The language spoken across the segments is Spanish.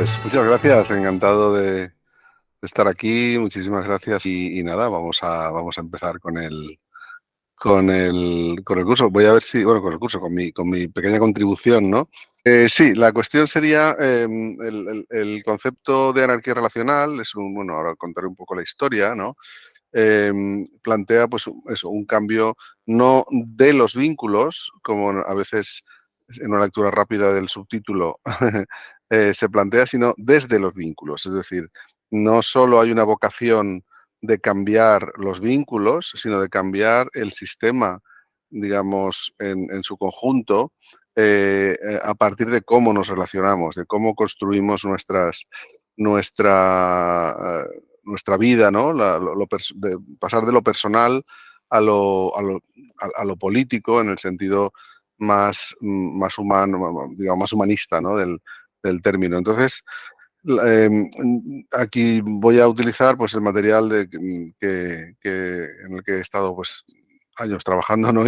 Pues muchas gracias, encantado de estar aquí, muchísimas gracias y nada, vamos a empezar con el curso. Voy a ver si, bueno, con el curso, con mi pequeña contribución, ¿no? Sí, la cuestión sería el concepto de anarquía relacional, bueno, ahora contaré un poco la historia, ¿no? Plantea pues eso, un cambio no de los vínculos, como a veces en una lectura rápida del subtítulo se plantea, sino desde los vínculos. Es decir, no solo hay una vocación de cambiar los vínculos, sino de cambiar el sistema, digamos, en su conjunto, a partir de cómo nos relacionamos, de cómo construimos nuestra, nuestra vida, ¿no? De pasar de lo personal a lo político en el sentido más humano, digamos, más humanista, ¿no? del término. Entonces, aquí voy a utilizar pues, el material en el que he estado pues, años trabajando, ¿no?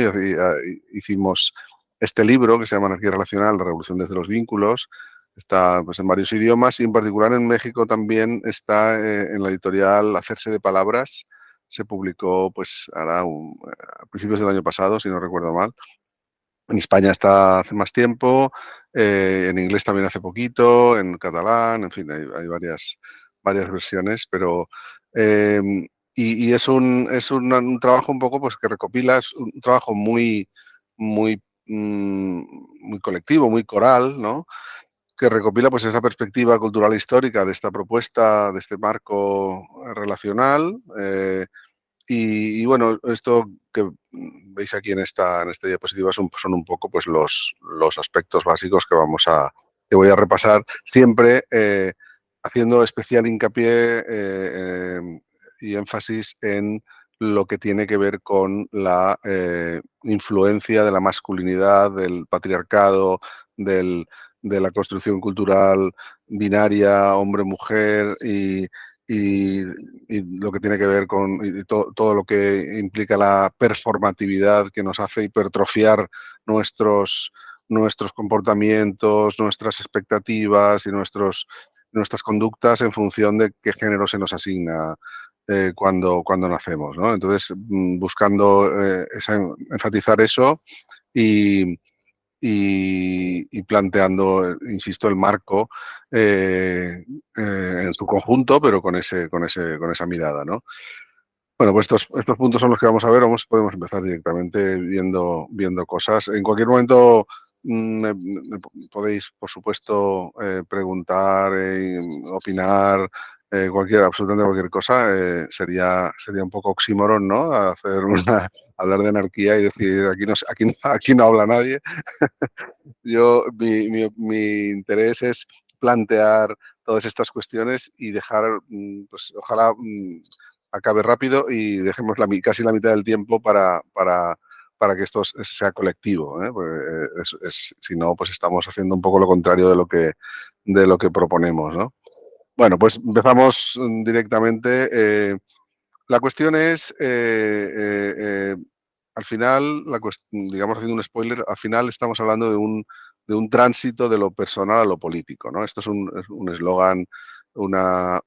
Hicimos este libro que se llama Anarquía Relacional, la revolución desde los vínculos. Está pues, en varios idiomas y en particular en México también está en la editorial Hacerse de Palabras. Se publicó pues, a principios del año pasado, si no recuerdo mal. En España está hace más tiempo, en inglés también hace poquito, en catalán, en fin, hay varias versiones, pero eh, y es un trabajo un poco pues que recopila, es un trabajo muy, muy colectivo, muy coral, ¿no? Que recopila pues esa perspectiva cultural e histórica de esta propuesta, de este marco relacional. Y bueno, esto que veis aquí en esta diapositiva son un poco pues los aspectos básicos que voy a repasar, siempre haciendo especial hincapié y énfasis en lo que tiene que ver con la influencia de la masculinidad, del patriarcado, de la construcción cultural binaria, hombre-mujer y lo que tiene que ver con todo lo que implica la performatividad que nos hace hipertrofiar nuestros comportamientos, nuestras expectativas y nuestras conductas en función de qué género se nos asigna cuando nacemos, ¿no? Entonces, buscando enfatizar eso y, y planteando, insisto, el marco en su conjunto, pero con esa mirada, ¿no? Bueno, pues estos puntos son los que vamos a ver. Podemos empezar directamente viendo cosas. En cualquier momento me podéis, por supuesto, preguntar, opinar, absolutamente cualquier cosa. Sería un poco oxímoron, ¿no? Hablar de anarquía y decir aquí no habla nadie. Mi interés es plantear todas estas cuestiones y dejar, pues ojalá acabe rápido y dejemos casi la mitad del tiempo para que esto sea colectivo, ¿eh? Si no, pues estamos haciendo un poco lo contrario de lo que proponemos, ¿no? Bueno, pues empezamos directamente. La cuestión es, al final, digamos haciendo un spoiler, al final estamos hablando de un tránsito de lo personal a lo político, ¿no? Esto es un eslogan, una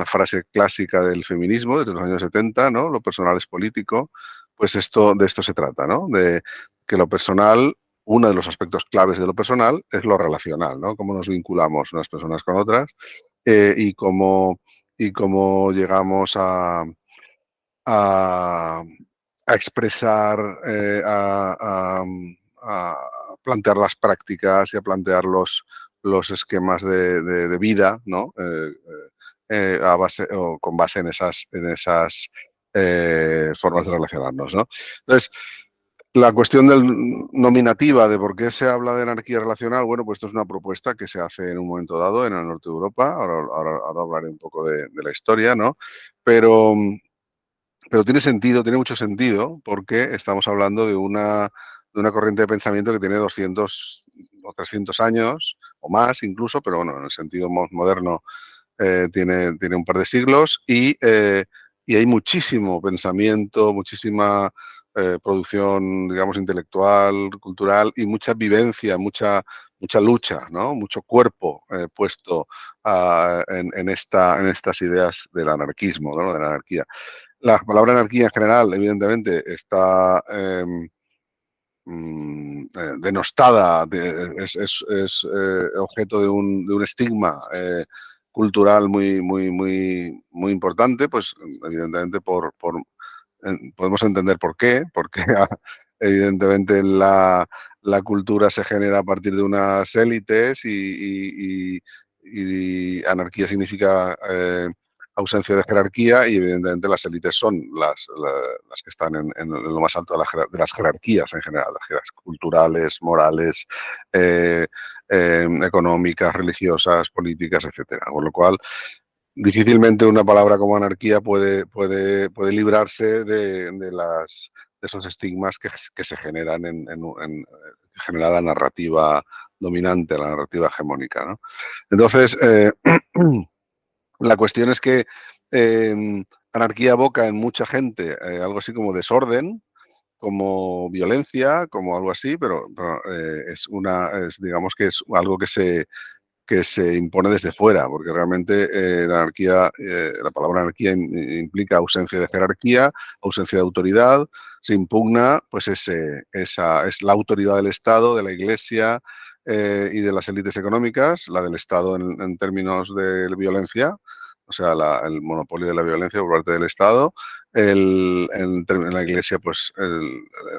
frase clásica del feminismo desde los años 70, ¿no? Lo personal es político. Pues de esto se trata, ¿no? De que lo personal, uno de los aspectos claves de lo personal es lo relacional, ¿no? Cómo nos vinculamos unas personas con otras y cómo llegamos a, a expresar, a plantear las prácticas y a plantear los esquemas de vida, ¿no? Con base en esas formas de relacionarnos, ¿no? Entonces, la cuestión nominativa de por qué se habla de anarquía relacional, bueno, pues esto es una propuesta que se hace en un momento dado en el norte de Europa. Ahora hablaré un poco de la historia, ¿no? Pero, pero tiene mucho sentido, porque estamos hablando de una corriente de pensamiento que tiene 200 o 300 años, o más incluso, pero bueno, en el sentido moderno tiene un par de siglos y hay muchísimo pensamiento, muchísima producción, digamos, intelectual, cultural y mucha vivencia, mucha lucha, ¿no? Mucho cuerpo puesto en estas ideas del anarquismo, ¿no? De la anarquía. La palabra anarquía en general, evidentemente, está denostada, es objeto de un estigma cultural muy importante, pues evidentemente podemos entender por qué, porque evidentemente la cultura se genera a partir de unas élites y anarquía significa ausencia de jerarquía y evidentemente las élites son las que están en lo más alto de las jerarquías en general, las jerarquías culturales, morales, económicas, religiosas, políticas, etcétera. Con lo cual, difícilmente una palabra como anarquía puede librarse de esos estigmas que se generan que genera la narrativa dominante, la narrativa hegemónica, ¿no? Entonces, la cuestión es que anarquía evoca en mucha gente algo así como desorden, como violencia, como algo así, pero digamos que es algo que se impone desde fuera, porque realmente la palabra anarquía implica ausencia de jerarquía, ausencia de autoridad, se impugna, pues es la autoridad del Estado, de la Iglesia y de las élites económicas, la del Estado en términos de violencia, o sea, el monopolio de la violencia por parte del Estado, en la Iglesia, pues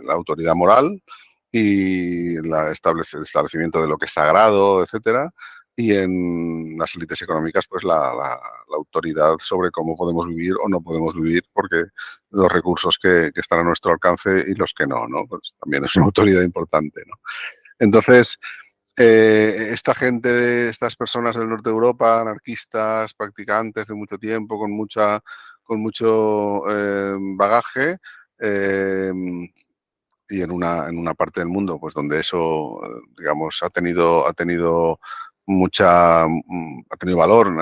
la autoridad moral y el establecimiento de lo que es sagrado, etcétera, y en las élites económicas, pues la autoridad sobre cómo podemos vivir o no podemos vivir, porque los recursos que están a nuestro alcance y los que no, pues también es una autoridad importante, ¿no? Entonces, estas personas del norte de Europa, anarquistas, practicantes de mucho tiempo, con mucho bagaje, y en una parte del mundo pues donde eso, digamos, ha tenido valor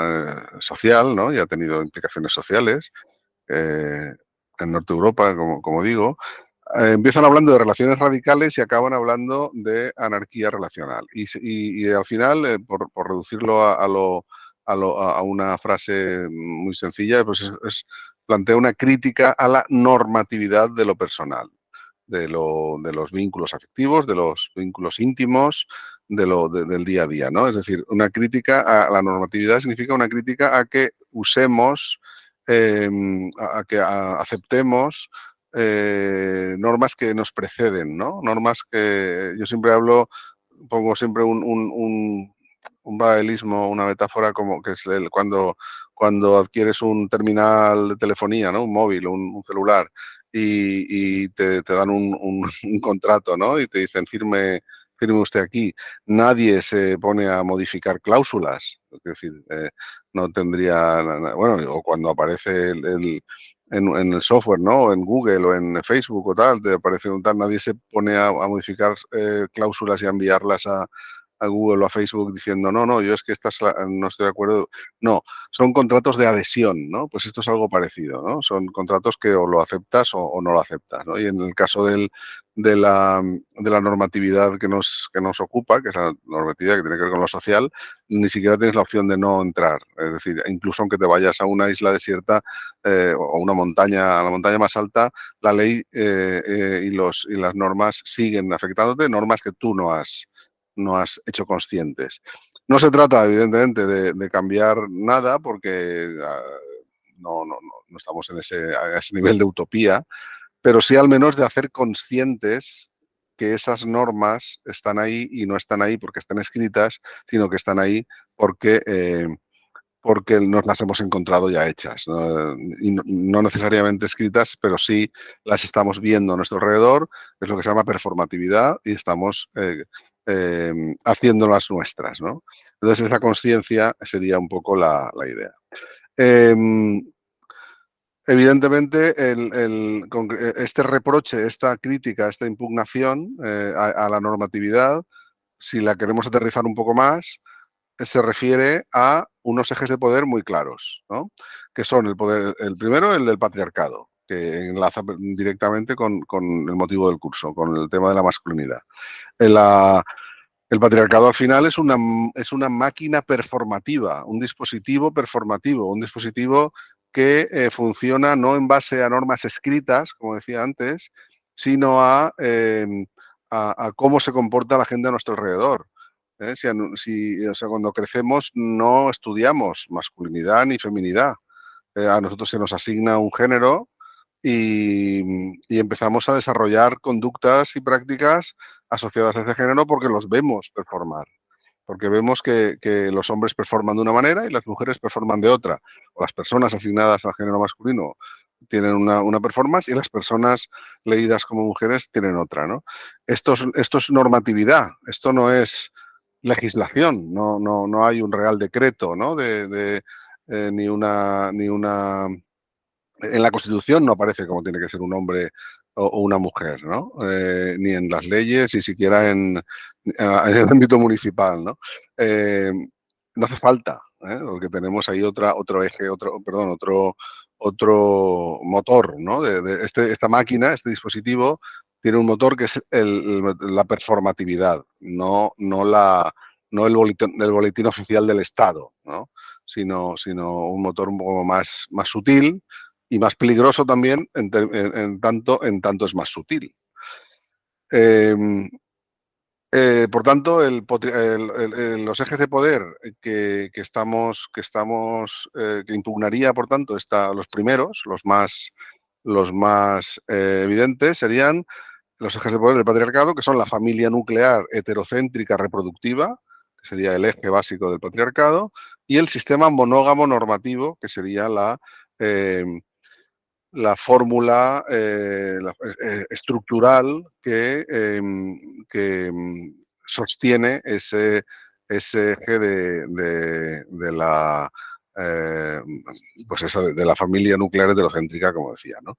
social, ¿no? Y ha tenido implicaciones sociales, en Norte de Europa, como digo, empiezan hablando de relaciones radicales y acaban hablando de anarquía relacional. Y al final, por reducirlo a una frase muy sencilla, pues plantea una crítica a la normatividad de lo personal, de los vínculos afectivos, de los vínculos íntimos, del día a día, ¿no? Es decir, una crítica a la normatividad significa una crítica a que usemos, a que aceptemos normas que nos preceden, ¿no? Normas que yo siempre pongo siempre un paralelismo, una metáfora como que es cuando adquieres un terminal de telefonía, ¿no? Un móvil, un celular, y te dan un contrato, ¿no? Y te dicen, firme usted aquí. Nadie se pone a modificar cláusulas. Es decir, no tendría, bueno, o cuando aparece en el software, ¿no? En Google o en Facebook o tal, te aparece un tal, nadie se pone a modificar cláusulas y a enviarlas a Google o a Facebook diciendo, no, yo es que no estoy de acuerdo. No, son contratos de adhesión, ¿no? Pues esto es algo parecido, ¿no? Son contratos que o lo aceptas o no lo aceptas, ¿no? Y en el caso de la normatividad que nos ocupa, que es la normatividad que tiene que ver con lo social, ni siquiera tienes la opción de no entrar. Es decir, incluso aunque te vayas a una isla desierta o una montaña, a la montaña más alta, la ley y las normas siguen afectándote, normas que tú no has hecho conscientes. No se trata, evidentemente, de cambiar nada porque no estamos a ese nivel de utopía, pero sí al menos de hacer conscientes que esas normas están ahí y no están ahí porque están escritas, sino que están ahí porque, porque nos las hemos encontrado ya hechas, ¿no? Y no necesariamente escritas, pero sí las estamos viendo a nuestro alrededor, es lo que se llama performatividad y estamos haciéndolas nuestras, ¿no? Entonces esa conciencia sería un poco la idea. Evidentemente, este reproche, esta crítica, esta impugnación a la normatividad, si la queremos aterrizar un poco más, se refiere a unos ejes de poder muy claros, ¿no? Que son el primero, el del patriarcado. que enlaza directamente con el motivo del curso, con el tema de la masculinidad. El patriarcado al final es una máquina performativa, un dispositivo performativo, un dispositivo que funciona no en base a normas escritas, como decía antes, sino a cómo se comporta la gente a nuestro alrededor. O sea, cuando crecemos no estudiamos masculinidad ni feminidad. A nosotros se nos asigna un género y empezamos a desarrollar conductas y prácticas asociadas a ese género porque los vemos performar, porque vemos que los hombres performan de una manera y las mujeres performan de otra, o las personas asignadas al género masculino tienen una performance y las personas leídas como mujeres tienen otra, ¿no? Esto es normatividad, esto no es legislación, no hay un real decreto, ¿no? Ni una en la Constitución no aparece cómo tiene que ser un hombre o una mujer, ¿no? Ni en las leyes, ni siquiera en el ámbito municipal, ¿no? No hace falta, porque tenemos ahí otro eje, otro motor, ¿no? Esta máquina, este dispositivo, tiene un motor que es la performatividad, no el boletín oficial del Estado, ¿no? Sino un motor un poco más sutil y más peligroso también en tanto es más sutil. Por tanto, los ejes de poder que impugnaría, por tanto, los primeros, los más evidentes, serían los ejes de poder del patriarcado, que son la familia nuclear heterocéntrica reproductiva, que sería el eje básico del patriarcado, y el sistema monógamo normativo, que sería la fórmula estructural que sostiene ese eje de la familia nuclear heterocéntrica, como decía, ¿no?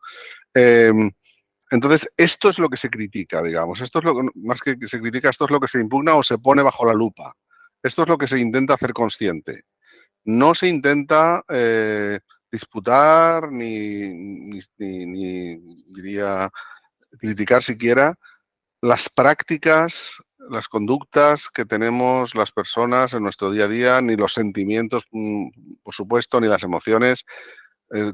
Entonces, esto es lo que se critica, digamos. Esto es más que se critica, esto es lo que se impugna o se pone bajo la lupa. Esto es lo que se intenta hacer consciente. No se intenta disputar ni diría criticar siquiera las prácticas, las conductas que tenemos las personas en nuestro día a día, ni los sentimientos, por supuesto, ni las emociones,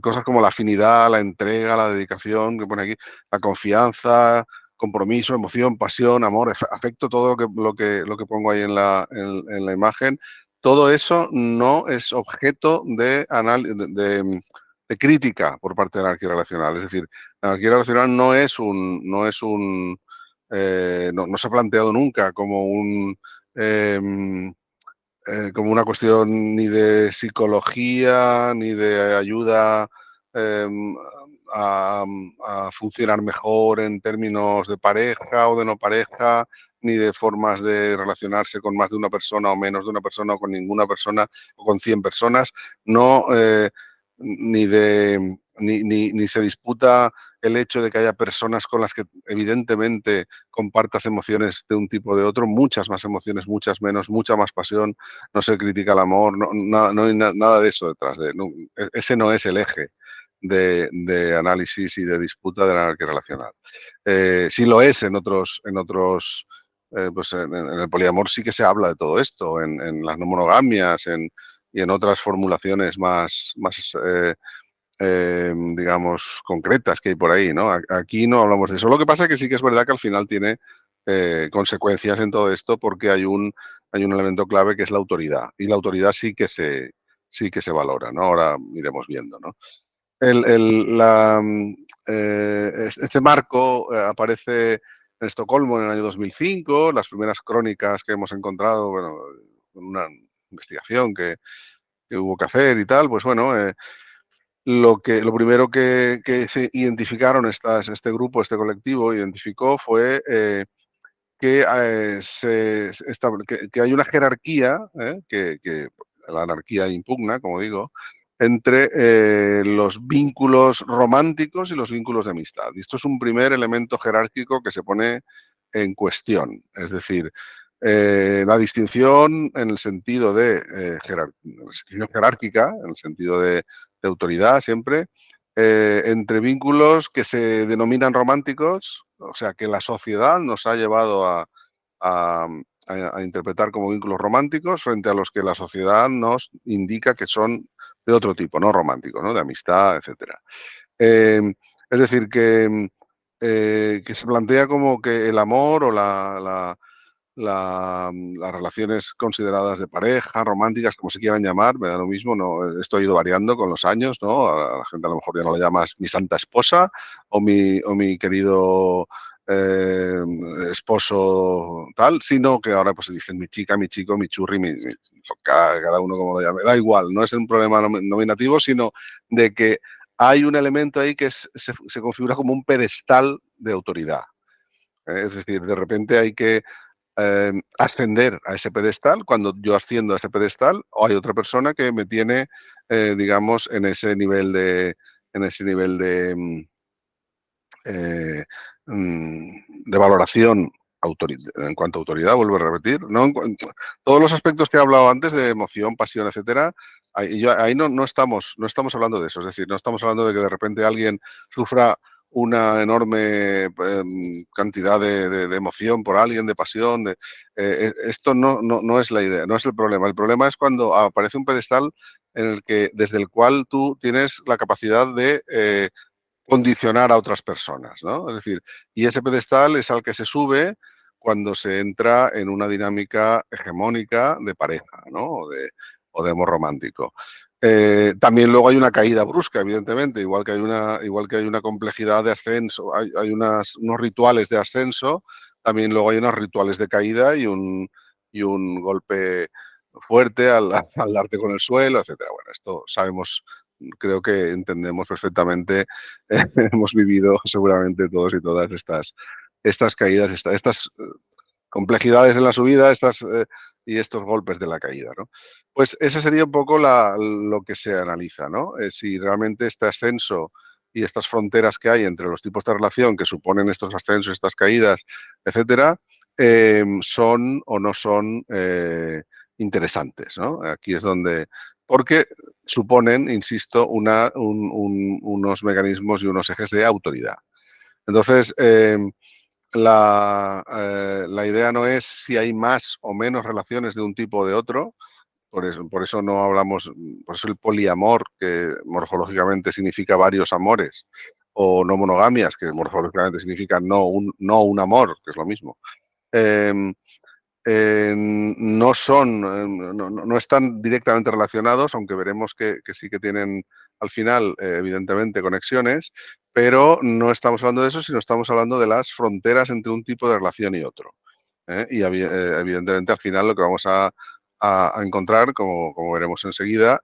cosas como la afinidad, la entrega, la dedicación, que pone aquí, la confianza, compromiso, emoción, pasión, amor, afecto, todo lo que pongo ahí en la imagen. Todo eso no es objeto de crítica por parte de la anarquía relacional. Es decir, la anarquía relacional no se ha planteado nunca como una cuestión ni de psicología, ni de ayuda eh, a funcionar mejor en términos de pareja o de no pareja, ni de formas de relacionarse con más de una persona o menos de una persona o con ninguna persona o con 100 personas, no, ni se disputa el hecho de que haya personas con las que evidentemente compartas emociones de un tipo o de otro, muchas más emociones, muchas menos, mucha más pasión, no se critica el amor, no hay nada de eso detrás. Ese no es el eje de análisis y de disputa de la anarquía relacional. Sí lo es pues en el poliamor sí que se habla de todo esto, en las no monogamias y en otras formulaciones más digamos, concretas que hay por ahí, ¿no? Aquí no hablamos de eso. Lo que pasa es que sí que es verdad que al final tiene consecuencias en todo esto porque hay un elemento clave que es la autoridad. Y la autoridad sí que se valora, ¿no? Ahora iremos viendo, ¿no? Este marco aparece en Estocolmo en el año 2005. Las primeras crónicas que hemos encontrado, bueno, una investigación que hubo que hacer y tal, pues bueno, lo primero que se identificaron este grupo, este colectivo, identificó fue que hay una jerarquía, que la anarquía impugna, como digo, entre los vínculos románticos y los vínculos de amistad. Y esto es un primer elemento jerárquico que se pone en cuestión. Es decir, la distinción en el sentido de distinción jerárquica, en el sentido de autoridad siempre, entre vínculos que se denominan románticos, o sea, que la sociedad nos ha llevado a, a interpretar como vínculos románticos frente a los que la sociedad nos indica que son de otro tipo, no románticos, ¿no? De amistad, etcétera. Es decir, que se plantea como que el amor o las relaciones consideradas de pareja, románticas, como se quieran llamar, me da lo mismo, no, esto ha ido variando con los años, ¿no? A la gente a lo mejor ya no la llamas mi santa esposa o mi querido esposo tal, sino que ahora pues se dicen mi chica, mi chico, mi churri, cada uno como lo llame. Da igual, no es un problema nominativo, sino de que hay un elemento ahí que se configura como un pedestal de autoridad. Es decir, de repente hay que ascender a ese pedestal. Cuando yo asciendo a ese pedestal, o hay otra persona que me tiene, digamos, en ese nivel eh, de valoración en cuanto a autoridad, vuelvo a repetir, ¿no? Todos los aspectos que he hablado antes de emoción, pasión, etcétera, ahí no estamos hablando de eso, es decir, no estamos hablando de que de repente alguien sufra una enorme cantidad de emoción por alguien, de pasión. Esto no es la idea, no es el problema. El problema es cuando aparece un pedestal desde el cual tú tienes la capacidad de condicionar a otras personas, ¿no? Es decir, y ese pedestal es al que se sube cuando se entra en una dinámica hegemónica de pareja, ¿no? O de amor romántico. También luego hay una caída brusca, evidentemente, igual que hay una complejidad de ascenso, hay unos rituales de ascenso, también luego hay unos rituales de caída y un golpe fuerte al darte con el suelo, etcétera. Bueno, esto sabemos, creo que entendemos perfectamente, hemos vivido seguramente todos y todas estas caídas, estas complejidades en la subida y estos golpes de la caída, ¿no? Pues ese sería un poco lo que se analiza, ¿no? Si realmente este ascenso y estas fronteras que hay entre los tipos de relación que suponen estos ascensos, estas caídas, etcétera, son o no son interesantes, ¿no? Aquí es donde, porque suponen, insisto, unos mecanismos y unos ejes de autoridad. Entonces, la idea no es si hay más o menos relaciones de un tipo o de otro, por eso no hablamos, por eso el poliamor, que morfológicamente significa varios amores, o no monogamias, que morfológicamente significa no un amor, que es lo mismo. Eh, no son, no están directamente relacionados, aunque veremos que sí que tienen al final, evidentemente, conexiones, pero no estamos hablando de eso, sino estamos hablando de las fronteras entre un tipo de relación y otro. Y evidentemente al final lo que vamos a encontrar, como veremos enseguida,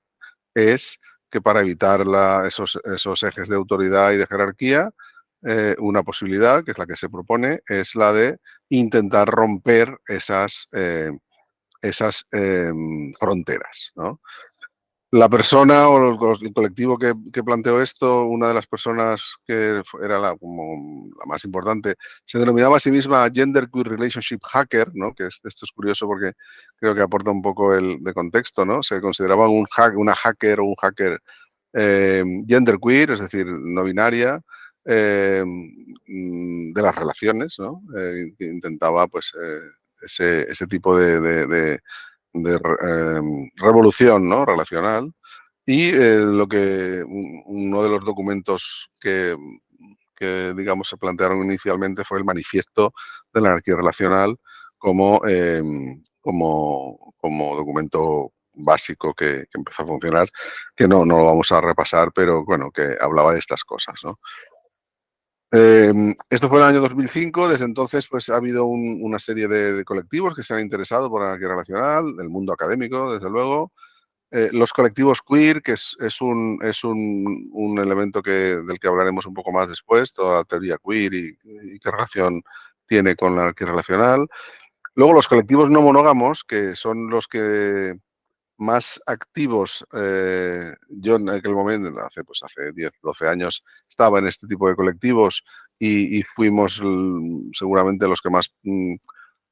es que para evitar esos ejes de autoridad y de jerarquía, una posibilidad, que es la que se propone, es la de intentar romper esas fronteras, ¿no? La persona o el colectivo que planteó esto, una de las personas que era como la más importante, se denominaba a sí misma Gender Queer Relationship Hacker, ¿no? Que esto es curioso porque creo que aporta un poco de contexto, ¿no? Se consideraba una hacker o un hacker genderqueer, es decir, no binaria, de las relaciones, ¿no? Que intentaba pues ese tipo de revolución, ¿no? Relacional. Y uno de los documentos digamos, se plantearon inicialmente fue el manifiesto de la anarquía relacional como documento básico que empezó a funcionar, que no lo vamos a repasar, pero bueno, que hablaba de estas cosas, ¿no? Esto fue en el año 2005, desde entonces pues ha habido una serie de colectivos que se han interesado por la anarquía relacional, del mundo académico, desde luego. Los colectivos queer, que es un elemento del que hablaremos un poco más después, toda la teoría queer y qué relación tiene con la anarquía relacional. Luego los colectivos no monógamos, que son los que más activos, yo en aquel momento, hace 10, 12 años, estaba en este tipo de colectivos y fuimos seguramente los que más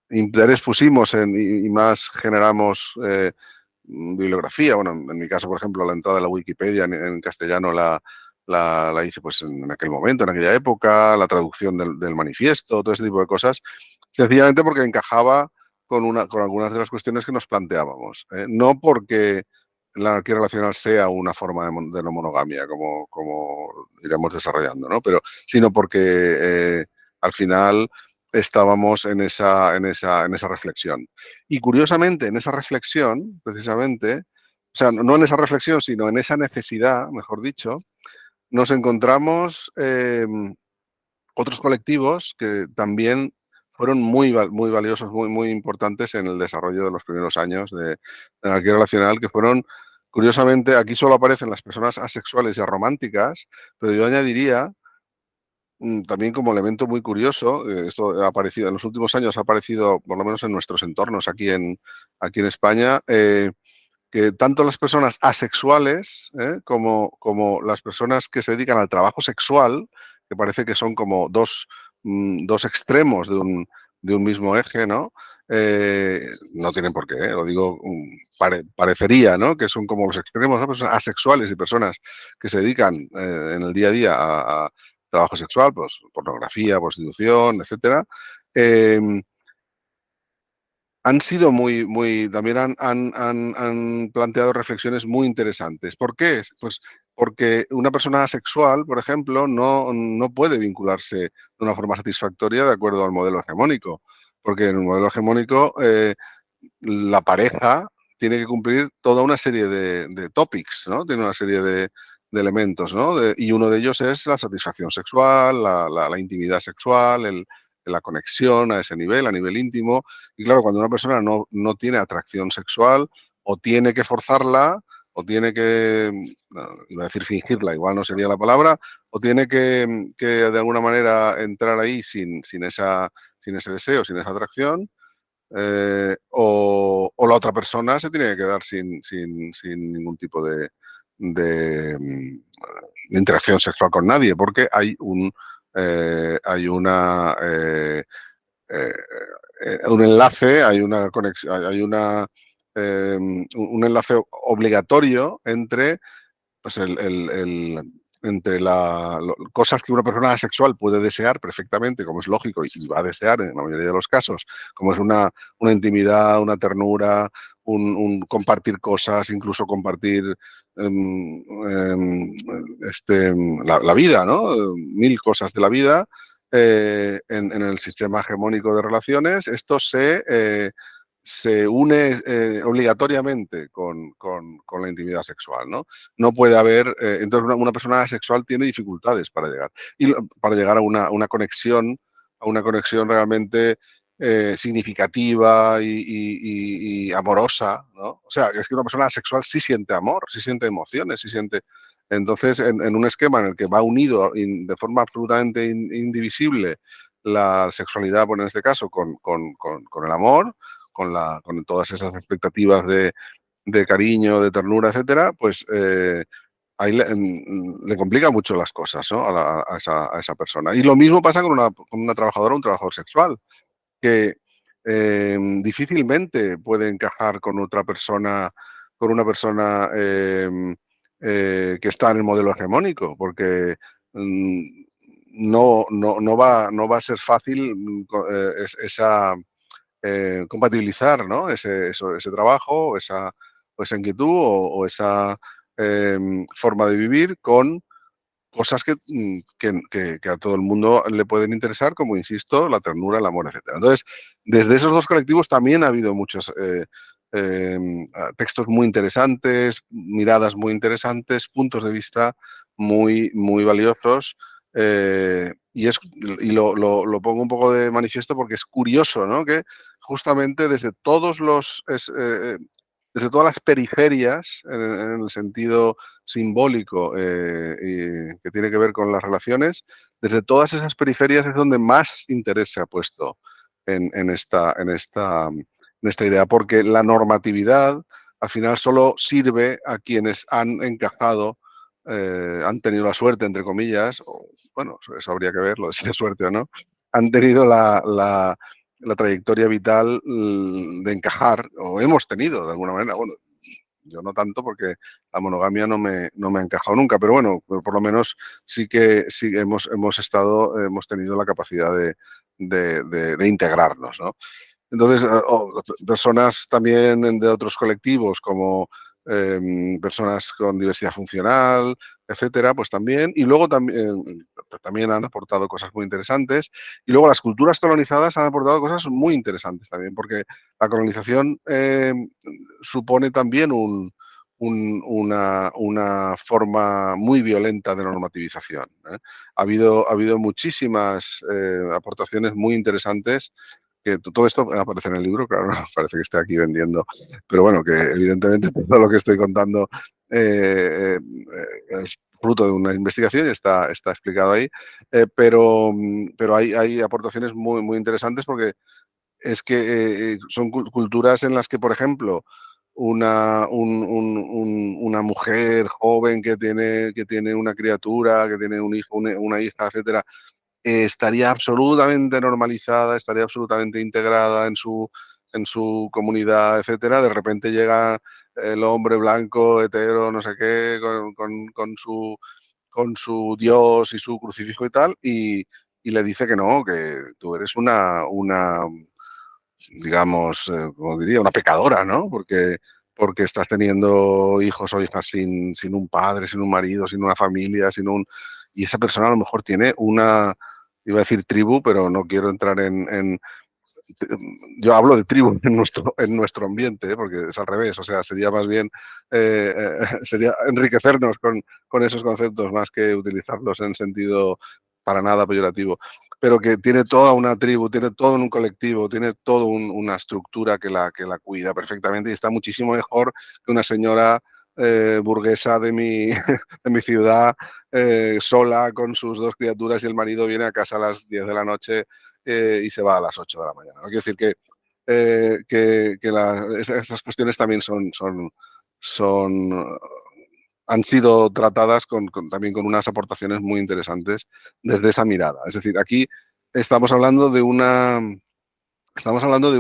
interés pusimos y más generamos bibliografía. Bueno, en mi caso, por ejemplo, la entrada de la Wikipedia en castellano la hice pues en aquel momento, en aquella época, la traducción del manifiesto, todo ese tipo de cosas, sencillamente porque encajaba con algunas de las cuestiones que nos planteábamos. No porque la anarquía relacional sea una forma de no monogamia, como iremos desarrollando, ¿no? Pero, sino porque al final estábamos en esa reflexión. Y curiosamente, en esa reflexión, precisamente, o sea, no en esa reflexión, sino en esa necesidad, mejor dicho, nos encontramos otros colectivos que también fueron muy valiosos, muy importantes en el desarrollo de los primeros años de la anarquía relacional, que fueron, curiosamente, aquí solo aparecen las personas asexuales y arománticas, pero yo añadiría también como elemento muy curioso, esto ha aparecido en los últimos años, ha aparecido por lo menos en nuestros entornos aquí en España, que tanto las personas asexuales como las personas que se dedican al trabajo sexual, que parece que son como dos extremos de un mismo eje, ¿no? No tienen por qué, lo digo, parecería, ¿no? Que son como los extremos, ¿no? Personas asexuales y personas que se dedican en el día a día a trabajo sexual, pues pornografía, prostitución, etcétera. Eh, Han sido también han planteado reflexiones muy interesantes. ¿Por qué? Pues porque una persona asexual, por ejemplo, no puede vincularse de una forma satisfactoria de acuerdo al modelo hegemónico, porque en el modelo hegemónico la pareja tiene que cumplir toda una serie de topics, ¿no? Tiene una serie de elementos, ¿no? Y uno de ellos es la satisfacción sexual, la intimidad sexual, la conexión a ese nivel, a nivel íntimo. Y claro, cuando una persona no tiene atracción sexual o tiene que forzarla o tiene que, no, iba a decir fingirla, igual no sería la palabra, o tiene que de alguna manera entrar ahí sin ese deseo, sin esa atracción, o la otra persona se tiene que quedar sin ningún tipo de interacción sexual con nadie, porque hay un enlace, hay una conexión, un enlace obligatorio entre pues entre cosas que una persona asexual puede desear perfectamente, como es lógico, y va a desear en la mayoría de los casos, como es una intimidad, una ternura, compartir cosas, incluso compartir la vida, ¿no? Mil cosas de la vida. En el sistema hegemónico de relaciones, esto se une obligatoriamente con la intimidad sexual, ¿no? No puede haber, entonces una persona asexual tiene dificultades para llegar, para llegar a una conexión realmente significativa y amorosa, ¿no? O sea, es que una persona asexual sí siente amor, sí siente emociones, sí siente... Entonces, en un esquema en el que va unido de forma absolutamente indivisible la sexualidad, bueno, en este caso, con el amor, con todas esas expectativas de cariño, de ternura, etcétera, pues ahí le complica mucho las cosas, ¿no? A esa persona. Y lo mismo pasa con una trabajadora o un trabajador sexual, que difícilmente puede encajar con una persona que está en el modelo hegemónico, porque no va a ser fácil esa compatibilizar, ¿no? Ese trabajo, o esa inquietud o esa forma de vivir con cosas que a todo el mundo le pueden interesar, como insisto, la ternura, el amor, etcétera. Entonces, desde esos dos colectivos también ha habido muchos eh, textos muy interesantes, miradas muy interesantes, puntos de vista muy valiosos. Lo pongo un poco de manifiesto porque es curioso, ¿no? Que justamente desde todas las periferias, en el sentido simbólico que tiene que ver con las relaciones, desde todas esas periferias es donde más interés se ha puesto en esta idea, porque la normatividad al final solo sirve a quienes han encajado, han tenido la suerte, entre comillas, o bueno, eso habría que verlo, si es suerte o no, han tenido la trayectoria vital de encajar, o hemos tenido de alguna manera, bueno, Yo no tanto porque la monogamia no me ha encajado nunca, pero bueno, por lo menos sí hemos tenido la capacidad de integrarnos, ¿no? Entonces, personas también de otros colectivos como personas con diversidad funcional, etcétera, pues también. Y luego también han aportado cosas muy interesantes. Y luego las culturas colonizadas han aportado cosas muy interesantes también, porque la colonización supone también una forma muy violenta de normativización, ¿eh? Ha habido muchísimas aportaciones muy interesantes que todo esto aparece en el libro, claro, no parece que esté aquí vendiendo, pero bueno, que evidentemente todo lo que estoy contando es fruto de una investigación y está explicado ahí, pero hay aportaciones muy, muy interesantes porque es que son culturas en las que, por ejemplo, una mujer joven que tiene una criatura, que tiene un hijo, una hija, etcétera, estaría absolutamente normalizada, estaría absolutamente integrada en su comunidad, etcétera. De repente llega el hombre blanco, hetero, no sé qué, con su Dios y su crucifijo y tal, y le dice que no, que tú eres digamos, como diría, una pecadora, ¿no? Porque estás teniendo hijos o hijas sin un padre, sin un marido, sin una familia, y esa persona a lo mejor tiene iba a decir tribu, pero no quiero entrar yo hablo de tribu en nuestro ambiente, porque es al revés, o sea, sería más bien, sería enriquecernos con esos conceptos más que utilizarlos en sentido para nada peyorativo, pero que tiene toda una tribu, tiene todo un colectivo, tiene toda una estructura que la cuida perfectamente y está muchísimo mejor que una señora burguesa de mi ciudad, sola con sus dos criaturas y el marido viene a casa a las 10 de la noche y se va a las 8 de la mañana. Quiero decir que esas cuestiones también son han sido tratadas también con unas aportaciones muy interesantes desde esa mirada. Es decir, aquí estamos hablando de una, estamos hablando de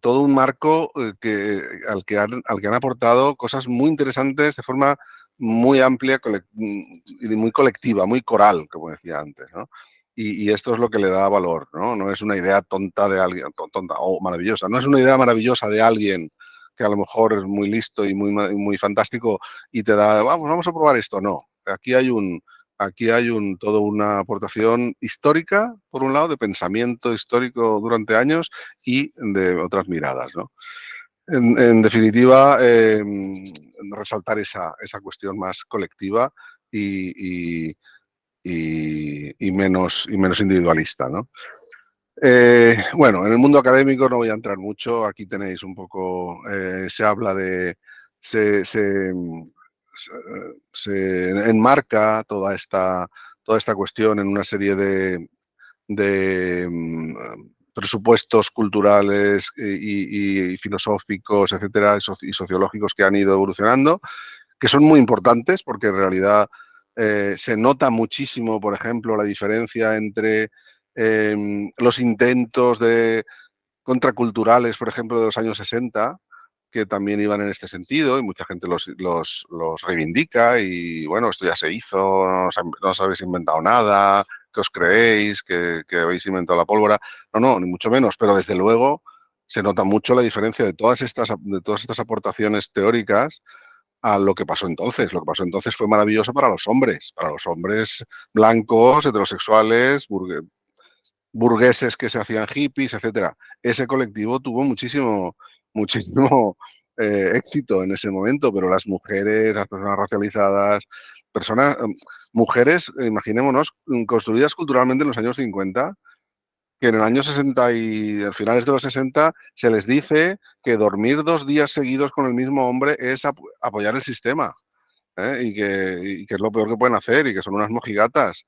todo un marco al que han aportado cosas muy interesantes de forma muy amplia y muy colectiva, muy coral, como decía antes, ¿no? Y esto es lo que le da valor, ¿no? No es una idea tonta de alguien, tonta o maravillosa, no es una idea maravillosa de alguien que a lo mejor es muy listo y muy fantástico y te da, vamos a probar esto. No, aquí hay toda una aportación histórica, por un lado, de pensamiento histórico durante años y de otras miradas, ¿no? En definitiva, resaltar esa cuestión más colectiva y, y menos individualista, ¿no? Bueno, en el mundo académico no voy a entrar mucho. Aquí tenéis un poco, se habla de, se enmarca toda esta cuestión en una serie de presupuestos culturales y filosóficos, etcétera, y sociológicos que han ido evolucionando, que son muy importantes porque en realidad se nota muchísimo, por ejemplo, la diferencia entre los intentos contraculturales, por ejemplo, de los años 60, que también iban en este sentido y mucha gente los reivindica y bueno, esto ya se hizo, no os habéis inventado nada, que os creéis, que habéis inventado la pólvora. No, ni mucho menos, pero desde luego se nota mucho la diferencia de todas estas aportaciones teóricas a lo que pasó entonces. Lo que pasó entonces fue maravilloso para los hombres blancos, heterosexuales, burgueses que se hacían hippies, etcétera. Ese colectivo tuvo muchísimo, muchísimo éxito en ese momento, pero las mujeres, las personas racializadas, mujeres, imaginémonos, construidas culturalmente en los años 50, que en el año 60 y a finales de los 60 se les dice que dormir 2 días seguidos con el mismo hombre es apoyar el sistema, ¿eh? Y que es lo peor que pueden hacer y que son unas mojigatas.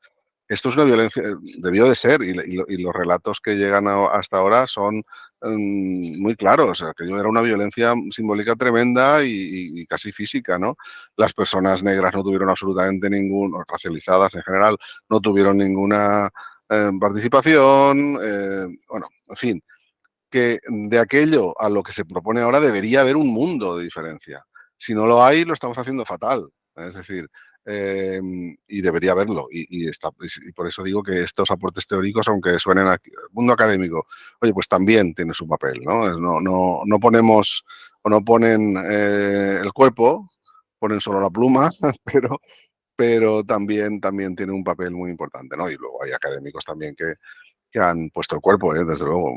Esto es una violencia, debió de ser, y los relatos que llegan hasta ahora son muy claros. O sea, que era una violencia simbólica tremenda y casi física, ¿no? Las personas negras no tuvieron absolutamente o racializadas en general, no tuvieron ninguna participación. Bueno, en fin, que de aquello a lo que se propone ahora debería haber un mundo de diferencia. Si no lo hay, lo estamos haciendo fatal. Es decir, y debería haberlo. Y por eso digo que estos aportes teóricos, aunque suenen al mundo académico, oye, pues también tiene su papel, ¿no? No ponemos o no ponen el cuerpo, ponen solo la pluma, pero también tiene un papel muy importante, ¿no? Y luego hay académicos también que han puesto el cuerpo, desde luego.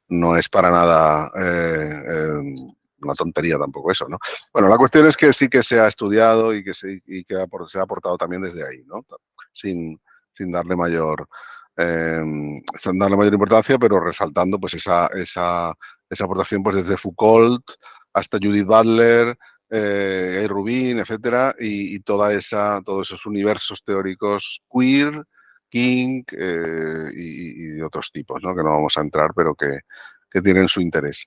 No es para nada una tontería tampoco eso, ¿no? Bueno, la cuestión es que sí que se ha estudiado y que se ha aportado también desde ahí, ¿no? Sin, sin darle mayor sin darle mayor importancia, pero resaltando pues esa aportación pues desde Foucault hasta Judith Butler, Gay Rubin, etcétera, y todos esos universos teóricos queer, King y otros tipos, ¿no? Que no vamos a entrar, pero que tienen su interés.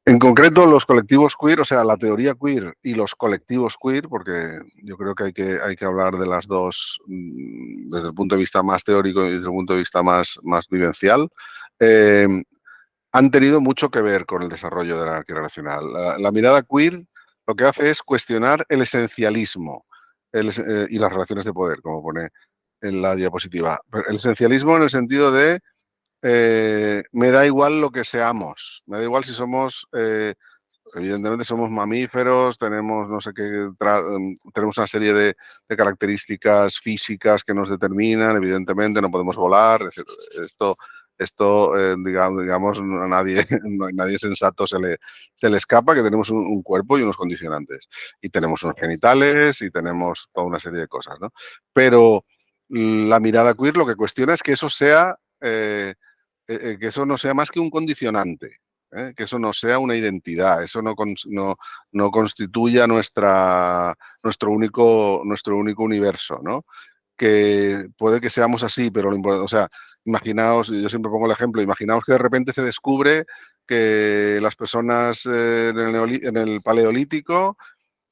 En concreto, los colectivos queer, o sea, la teoría queer y los colectivos queer, porque yo creo que hay que hablar de las dos desde el punto de vista más teórico y desde el punto de vista más vivencial, han tenido mucho que ver con el desarrollo de la anarquía relacional. La mirada queer lo que hace es cuestionar el esencialismo y las relaciones de poder, como pone en la diapositiva. El esencialismo en el sentido de me da igual lo que seamos, me da igual si somos, evidentemente somos mamíferos, tenemos no sé qué, tenemos una serie de características físicas que nos determinan, evidentemente no podemos volar, etc. Esto digamos, a nadie sensato se le escapa que tenemos un cuerpo y unos condicionantes. Y tenemos unos genitales y tenemos toda una serie de cosas, ¿no? Pero la mirada queer lo que cuestiona es que eso sea que eso no sea más que un condicionante, que eso no sea una identidad, eso no constituya nuestro único universo, ¿no? Que puede que seamos así, pero lo importante, o sea, imaginaos, yo siempre pongo el ejemplo, imaginaos que de repente se descubre que las personas en el Paleolítico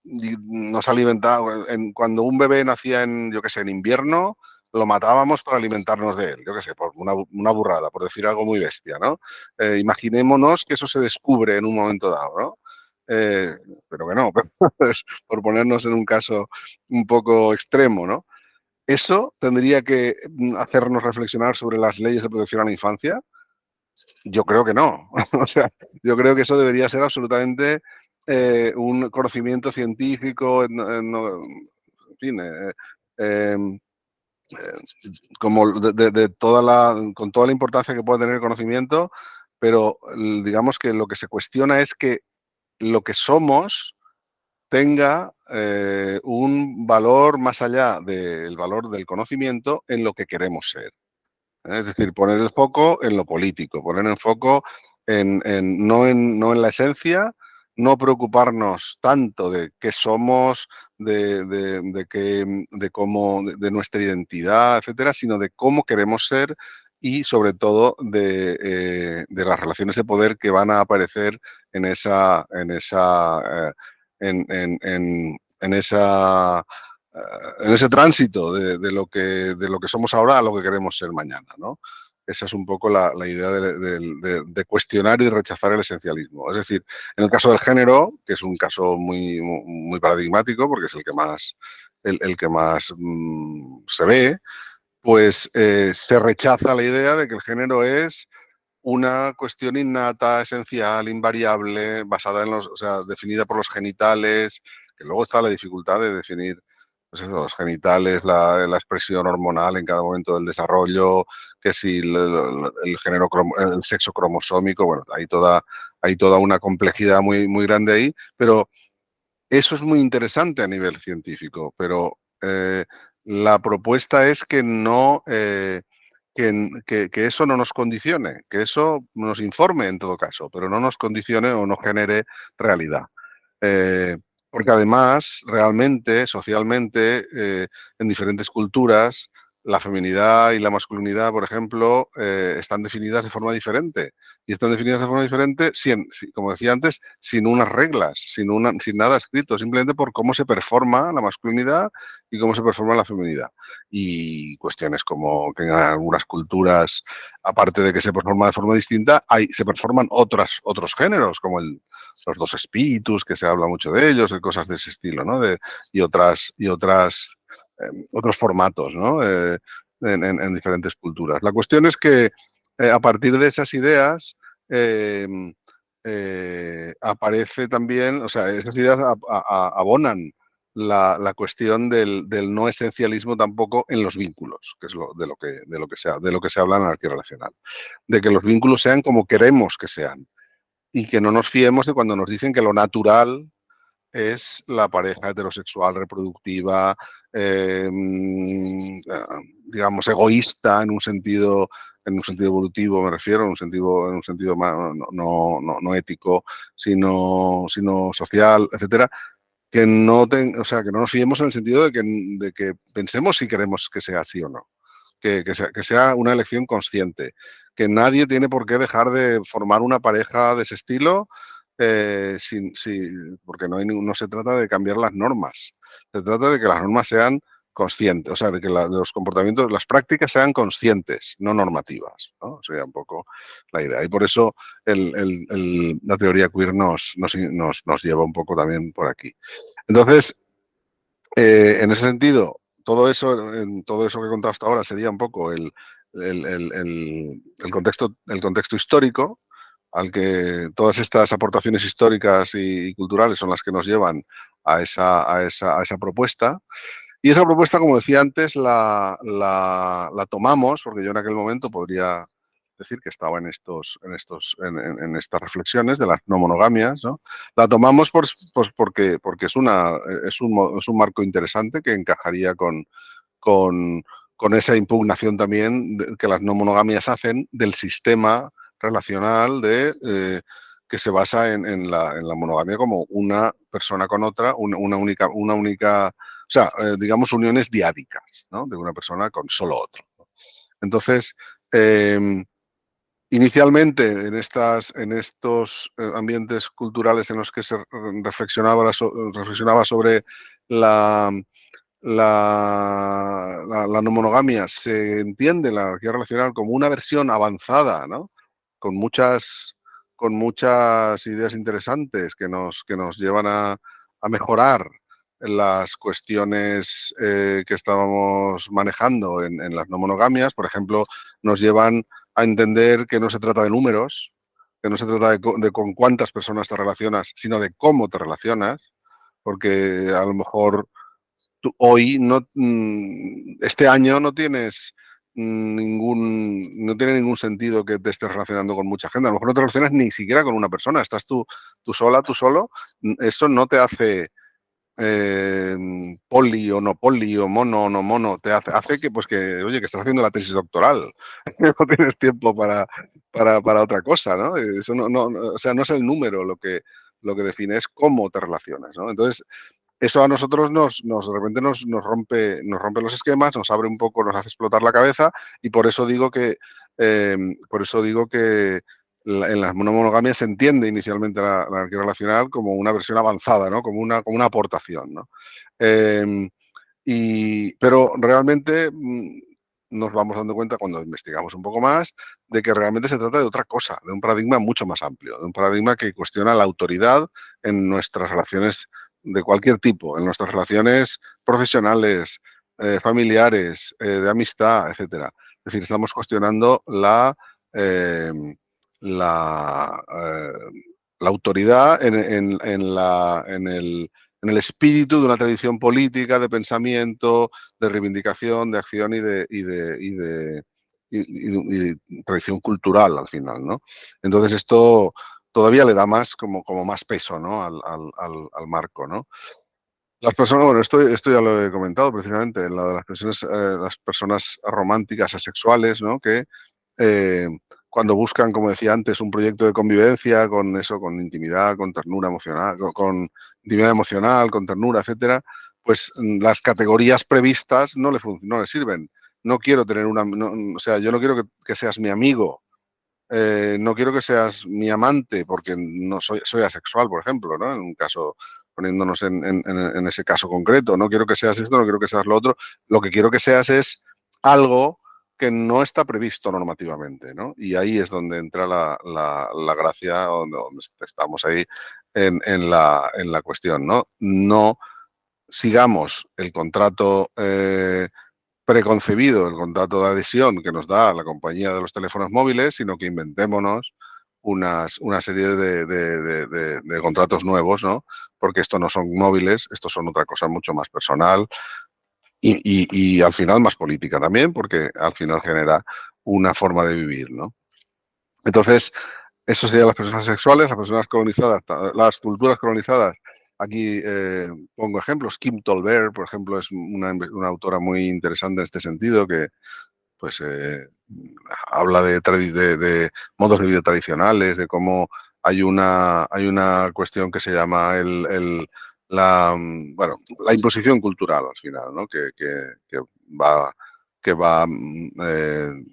nos alimentaba, cuando un bebé nacía yo qué sé, en invierno, lo matábamos para alimentarnos de él, yo qué sé, por una burrada, por decir algo muy bestia, ¿no? Imaginémonos que eso se descubre en un momento dado, ¿no? Eh, pero que no, por ponernos en un caso un poco extremo, ¿no? ¿Eso tendría que hacernos reflexionar sobre las leyes de protección a la infancia? Yo creo que no. O sea, yo creo que eso debería ser absolutamente un conocimiento científico, en fin, eh, como con toda la importancia que puede tener el conocimiento, pero digamos que lo que se cuestiona es que lo que somos tenga un valor más allá del valor del conocimiento en lo que queremos ser. Es decir, poner el foco en lo político, poner el foco no en la esencia, no preocuparnos tanto de qué somos, de nuestra identidad, etcétera, sino de cómo queremos ser y sobre todo de las relaciones de poder que van a aparecer en esa, en esa, en esa en ese tránsito de lo que somos ahora a lo que queremos ser mañana, ¿no? Esa es un poco la idea de cuestionar y rechazar el esencialismo. Es decir, en el caso del género, que es un caso muy paradigmático, porque es el que más se ve, pues se rechaza la idea de que el género es una cuestión innata, esencial, invariable, basada o sea, definida por los genitales, que luego está la dificultad de definir pues eso, los genitales, la expresión hormonal en cada momento del desarrollo, que si el sexo cromosómico, bueno, hay toda una complejidad muy grande ahí, pero eso es muy interesante a nivel científico, pero la propuesta es que no, que eso no nos condicione, que eso nos informe en todo caso, pero no nos condicione o no genere realidad. Eh, Porque además, realmente, socialmente, en diferentes culturas, la feminidad y la masculinidad, por ejemplo, están definidas de forma diferente. Y están definidas de forma diferente, como decía antes, sin unas reglas, sin nada escrito, simplemente por cómo se performa la masculinidad y cómo se performa la feminidad. Y cuestiones como que en algunas culturas, aparte de que se performa de forma distinta, se performan otros géneros, como los dos espíritus, que se habla mucho de ellos, de cosas de ese estilo, ¿no? Y otros formatos, ¿no? En diferentes culturas. La cuestión es que a partir de esas ideas aparece también, o sea, esas ideas abonan la cuestión del no esencialismo tampoco en los vínculos, que es de lo que se habla en anarquía relacional, de que los vínculos sean como queremos que sean y que no nos fiemos de cuando nos dicen que lo natural es la pareja heterosexual reproductiva, digamos, egoísta en un sentido evolutivo, me refiero, en un sentido más, no ético, sino social, etcétera, o sea, que no nos fiemos en el sentido de que pensemos si queremos que sea así o no. Que sea una elección consciente, que nadie tiene por qué dejar de formar una pareja de ese estilo, porque no se trata de cambiar las normas, se trata de que las normas sean conscientes, o sea, de que de los comportamientos, las prácticas sean conscientes, no normativas, ¿no? Sería un poco la idea. Y por eso la teoría queer nos lleva un poco también por aquí. Entonces, en ese sentido, todo eso que he contado hasta ahora sería un poco el contexto histórico al que todas estas aportaciones históricas y culturales son las que nos llevan a esa propuesta. Y esa propuesta, como decía antes, la tomamos, porque yo en aquel momento podría decir que estaba en estas reflexiones de las no monogamias, ¿no? La tomamos porque es un marco interesante que encajaría con, con esa impugnación también que las no monogamias hacen del sistema relacional que se basa en la monogamia como una persona con otra, una única, o sea, digamos, uniones diádicas, ¿no? De una persona con solo otro. Entonces, inicialmente, en estos ambientes culturales en los que se reflexionaba sobre la, la no monogamia, se entiende la anarquía relacional como una versión avanzada, ¿no? Con muchas, con muchas ideas interesantes que nos llevan a mejorar las cuestiones que estábamos manejando en las no monogamias. Por ejemplo, nos llevan a entender que no se trata de números, que no se trata de con cuántas personas te relacionas, sino de cómo te relacionas, porque a lo mejor hoy, este año, no tiene ningún sentido que te estés relacionando con mucha gente. A lo mejor no te relacionas ni siquiera con una persona, estás tú sola, tú solo. Eso no te hace poli o no poli, o mono o no mono, hace que, pues oye, que estás haciendo la tesis doctoral, no tienes tiempo para otra cosa, ¿no? Eso o sea, no es el número lo que define, es cómo te relacionas, ¿no? Entonces, eso a nosotros de repente nos rompe los esquemas, nos abre un poco, nos hace explotar la cabeza, y por eso digo que en las monomogamias se entiende inicialmente la anarquía relacional como una versión avanzada, ¿no? Como una aportación, ¿no? Pero realmente nos vamos dando cuenta cuando investigamos un poco más de que realmente se trata de otra cosa, de un paradigma mucho más amplio, de un paradigma que cuestiona la autoridad en nuestras relaciones de cualquier tipo, en nuestras relaciones profesionales, familiares, de amistad, etcétera. Es decir, estamos cuestionando eh, la, la autoridad en el espíritu de una tradición política, de pensamiento, de reivindicación, de acción y de tradición cultural al final, ¿no? Entonces esto todavía le da más como más peso, ¿no? al marco, ¿no? Las personas, bueno, esto ya lo he comentado precisamente, la de las personas románticas, asexuales, ¿no? Que eh, cuando buscan, como decía antes, un proyecto de convivencia con eso, con intimidad, con ternura emocional, con intimidad emocional, con ternura, etcétera, pues las categorías previstas no le sirven. no quiero tener o sea, yo no quiero que seas mi amigo, no quiero que seas mi amante porque no soy asexual, por ejemplo, ¿no? En un caso, poniéndonos en ese caso concreto, no quiero que seas esto, no quiero que seas lo otro, lo que quiero que seas es algo que no está previsto normativamente, ¿no? Y ahí es donde entra la gracia, donde estamos ahí en la cuestión, ¿no? No sigamos el contrato preconcebido, el contrato de adhesión que nos da la compañía de los teléfonos móviles, sino que inventémonos una serie de contratos nuevos, ¿no? Porque esto no son móviles, esto son otra cosa mucho más personal y al final más política también, porque al final genera una forma de vivir, ¿no? Entonces, eso serían las personas sexuales, las personas colonizadas, las culturas colonizadas. Aquí pongo ejemplos. Kim Tolbert, por ejemplo, es una autora muy interesante en este sentido, que pues habla de modos de vida tradicionales, de cómo hay una cuestión que se llama bueno, la imposición cultural al final, ¿no? Que va,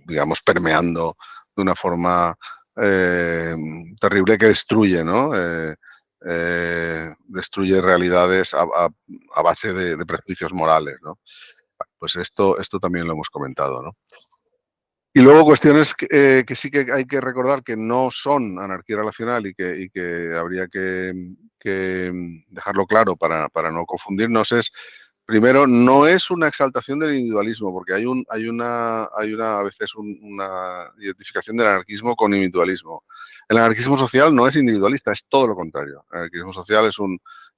digamos, permeando de una forma terrible que destruye, ¿no? Destruye realidades a base de prejuicios morales, ¿no? Pues esto también lo hemos comentado, ¿no? Y luego cuestiones que sí que hay que recordar que no son anarquía relacional y que habría que dejarlo claro para no confundirnos es, primero, no es una exaltación del individualismo, porque hay una a veces una identificación del anarquismo con individualismo. El anarquismo social no es individualista, es todo lo contrario. El anarquismo social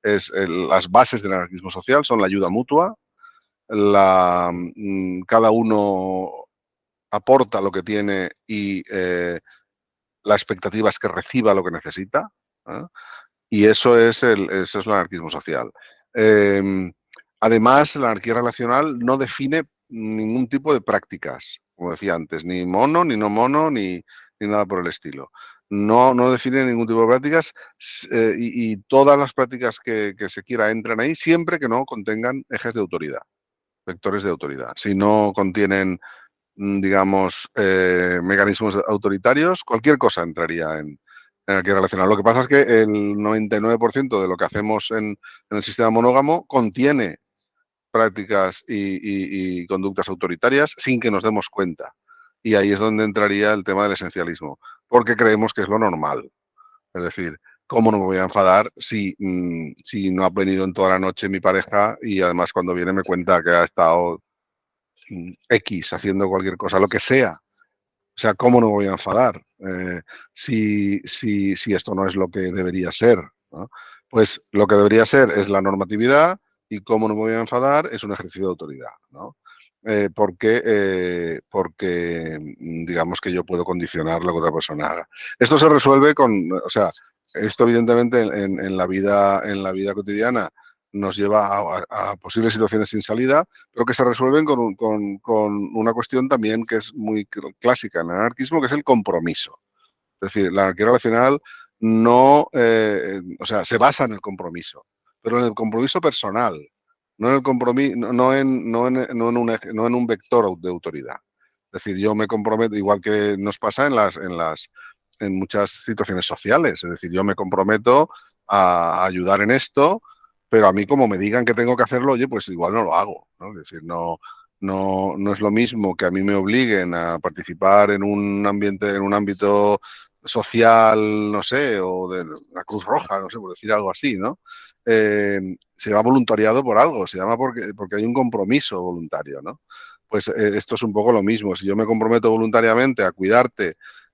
las bases del anarquismo social son la ayuda mutua, cada uno aporta lo que tiene y la expectativa es que reciba lo que necesita, ¿eh? Y eso es el anarquismo social. Eh, Además, la anarquía relacional no define ningún tipo de prácticas, como decía antes, ni mono, ni no mono, ni nada por el estilo. No define ningún tipo de prácticas y todas las prácticas que se quiera entran ahí siempre que no contengan ejes de autoridad, vectores de autoridad. Si no contienen digamos, mecanismos autoritarios, cualquier cosa entraría en el que relacionar. Lo que pasa es que el 99% de lo que hacemos en el sistema monógamo contiene prácticas y conductas autoritarias sin que nos demos cuenta. Y ahí es donde entraría el tema del esencialismo, porque creemos que es lo normal. Es decir, ¿cómo no me voy a enfadar si no ha venido en toda la noche mi pareja y además cuando viene me cuenta que ha estado X haciendo cualquier cosa, lo que sea? O sea, ¿cómo no me voy a enfadar si esto no es lo que debería ser, ¿no? Pues lo que debería ser es la normatividad y cómo no me voy a enfadar es un ejercicio de autoridad, ¿no? Porque digamos que yo puedo condicionar lo que otra persona haga. Esto se resuelve o sea, esto evidentemente en la vida cotidiana nos lleva a posibles situaciones sin salida, pero que se resuelven con una cuestión también que es muy clásica en el anarquismo, que es el compromiso. Es decir, la anarquía relacional no, o sea, se basa en el compromiso, pero en el compromiso personal, no en el compromiso, no en un vector de autoridad. Es decir, yo me comprometo, igual que nos pasa en muchas situaciones sociales, es decir, yo me comprometo a ayudar en esto, pero a mí como me digan que tengo que hacerlo, oye, pues igual no lo hago, ¿no? Es decir, no es lo mismo que a mí me obliguen a participar en un ámbito social, no sé, o de la Cruz Roja, no sé, por decir algo así, ¿no? Se llama voluntariado por algo, se llama porque hay un compromiso voluntario, ¿no? Pues esto es un poco lo mismo. Si yo me comprometo voluntariamente a cuidarte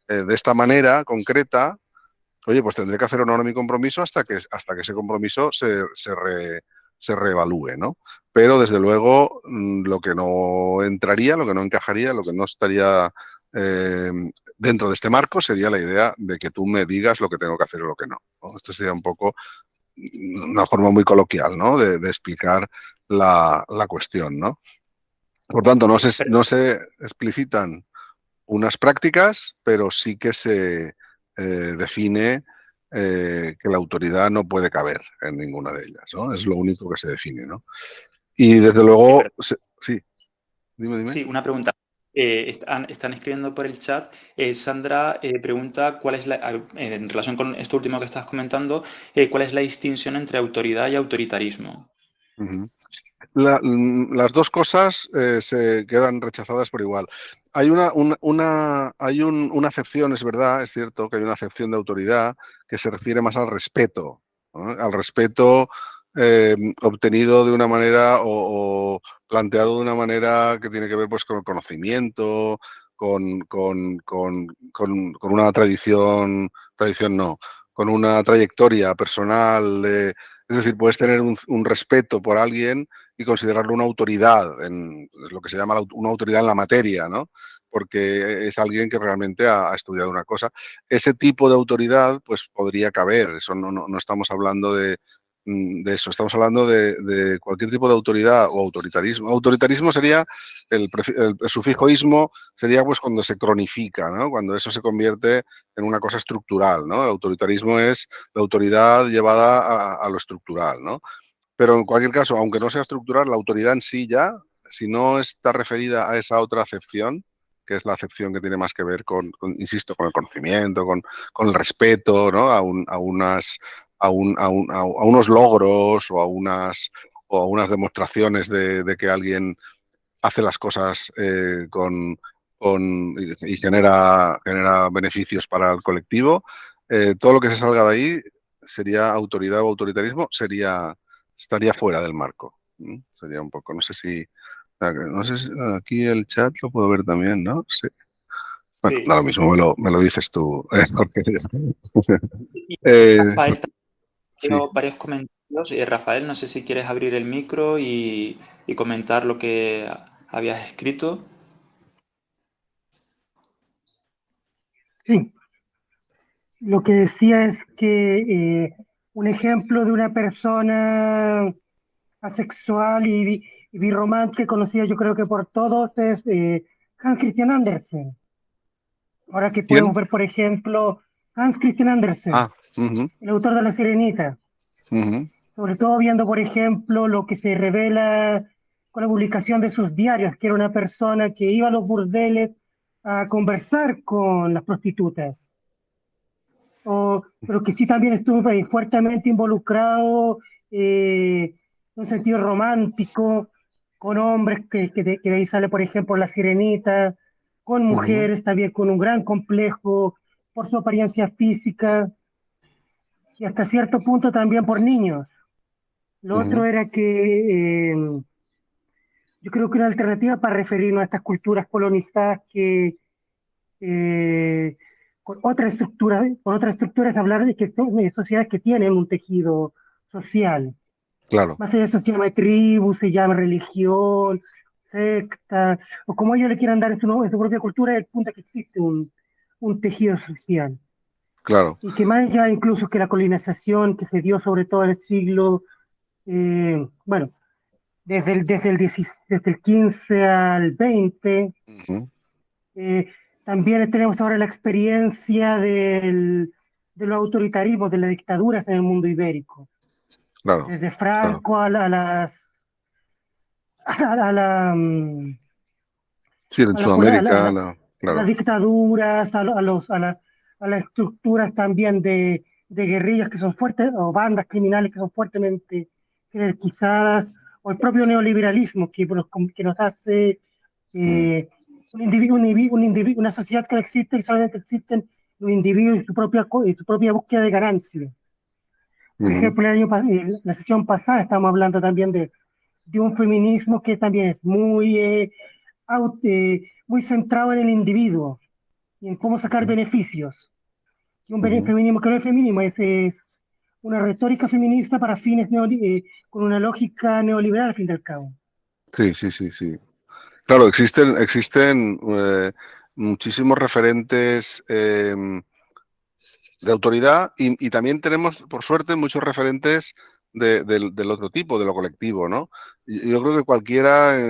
de esta manera concreta, oye, pues tendré que hacer honor a mi compromiso hasta que ese compromiso se reevalúe, ¿no? Pero desde luego lo que no entraría, lo que no encajaría, lo que no estaría eh, dentro de este marco sería la idea de que tú me digas lo que tengo que hacer o lo que no, ¿no? Esto sería un poco una forma muy coloquial, ¿no? De explicar la cuestión, ¿no? Por tanto, no se explicitan unas prácticas, pero sí que se define que la autoridad no puede caber en ninguna de ellas, ¿no? Es lo único que se define, ¿no? Y desde Sí, luego, pero sí, Dime, dime. Sí, una pregunta. Están escribiendo por el chat. Sandra pregunta cuál es en relación con esto último que estás comentando, cuál es la distinción entre autoridad y autoritarismo. Ujú. Las dos cosas se quedan rechazadas por igual. Hay una acepción, es verdad, es cierto que hay una acepción de autoridad que se refiere más al respeto, ¿no? Al respeto obtenido de una manera o planteado de una manera que tiene que ver pues, con el conocimiento, con una tradición no, con una trayectoria personal. Es decir, puedes tener un respeto por alguien y considerarlo una autoridad, en lo que se llama una autoridad en la materia, ¿no? Porque es alguien que realmente ha estudiado una cosa. Ese tipo de autoridad, pues podría caber. Eso no estamos hablando de eso, estamos hablando de cualquier tipo de autoridad o autoritarismo. Autoritarismo sería el sufijo-ismo, sería pues cuando se cronifica, ¿no? Cuando eso se convierte en una cosa estructural, ¿no? El autoritarismo es la autoridad llevada a lo estructural, ¿no? Pero en cualquier caso, aunque no sea estructural, la autoridad en sí ya, si no está referida a esa otra acepción, que es la acepción que tiene más que ver insisto, con el conocimiento, con el respeto, ¿no? A unos logros o a unas demostraciones de que alguien hace las cosas y genera beneficios para el colectivo. Todo lo que se salga de ahí sería autoridad o autoritarismo, estaría fuera del marco. Sería un poco, no sé si aquí el chat lo puedo ver también, ¿no? Sí. Bueno, Sí. ahora mismo me lo dices tú, porque, Y eh, Rafael, sí. varios comentarios. Rafael, no sé si quieres abrir el micro y comentar lo que habías escrito. Sí, lo que decía es que un ejemplo de una persona asexual y birromántica conocida yo creo que por todos es Hans Christian Andersen. Ahora que podemos ¿Quién? ver, por ejemplo, Hans Christian Andersen, Ah, ujú, el autor de La Sirenita, ujú, sobre todo viendo, por ejemplo, lo que se revela con la publicación de sus diarios, que era una persona que iba a los burdeles a conversar con las prostitutas, pero que sí también estuvo fuertemente involucrado en un sentido romántico, con hombres que de ahí sale, por ejemplo, La Sirenita, con ujú, mujeres también con un gran complejo por su apariencia física y hasta cierto punto también por niños. Lo otro ujú. era que yo creo que una alternativa para referirnos a estas culturas colonizadas que con otras estructuras hablar de que son sociedades que tienen un tejido social. Claro, Más allá de eso se llama tribu, se llama religión, secta, o como ellos le quieran dar en su propia cultura, el punto es que existe un tejido social. claro. Y que más allá incluso que la colonización que se dio sobre todo en el siglo, bueno, desde el 15 al 20, Ujú, eh, también tenemos ahora la experiencia de los autoritarismos, de las dictaduras en el mundo ibérico, claro, desde claro. Franco a la, mm, Sí, en a la pura- Sudamérica, a las claro. dictaduras, a las estructuras también de guerrillas que son fuertes, o bandas criminales que son fuertemente jerarquizadas, o el propio neoliberalismo que nos hace Mm, eh, una sociedad que no existe y solamente existen los individuos y su propia búsqueda de ganancia. Por ujú, ejemplo, la sesión pasada estábamos hablando también de un feminismo que también es muy centrado en el individuo y en cómo sacar ujú, beneficios. Y un ujú. feminismo que no es feminismo, es una retórica feminista para con una lógica neoliberal al fin y al cabo. Sí, sí, sí, sí. Claro, existen muchísimos referentes de autoridad y también tenemos, por suerte, muchos referentes del otro tipo, de lo colectivo, ¿no? Y yo creo que en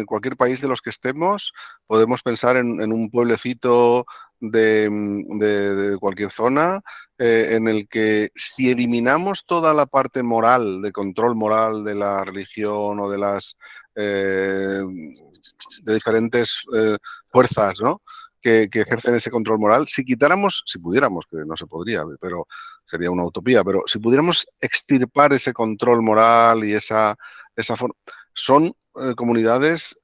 cualquier país de los que estemos, podemos pensar en un pueblecito de cualquier zona en el que si eliminamos toda la parte moral, de control moral de la religión o de diferentes fuerzas, ¿no? Que ejercen ese control moral. Si quitáramos, si pudiéramos, que no se podría, pero sería una utopía, pero si pudiéramos extirpar ese control moral y esa forma, son comunidades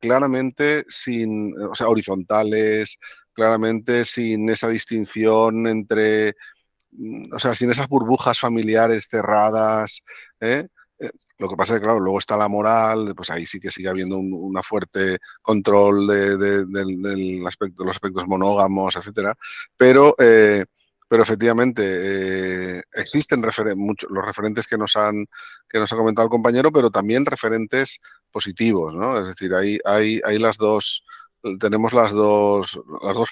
claramente sin, o sea, horizontales, claramente sin esa distinción entre, o sea, sin esas burbujas familiares cerradas, ¿eh? Lo que pasa es que, claro, luego está la moral, pues ahí sí que sigue habiendo una fuerte control del aspecto, de los aspectos monógamos, etcétera, pero efectivamente existen los referentes que nos ha comentado el compañero, pero también referentes positivos, ¿no? Es decir, hay tenemos las dos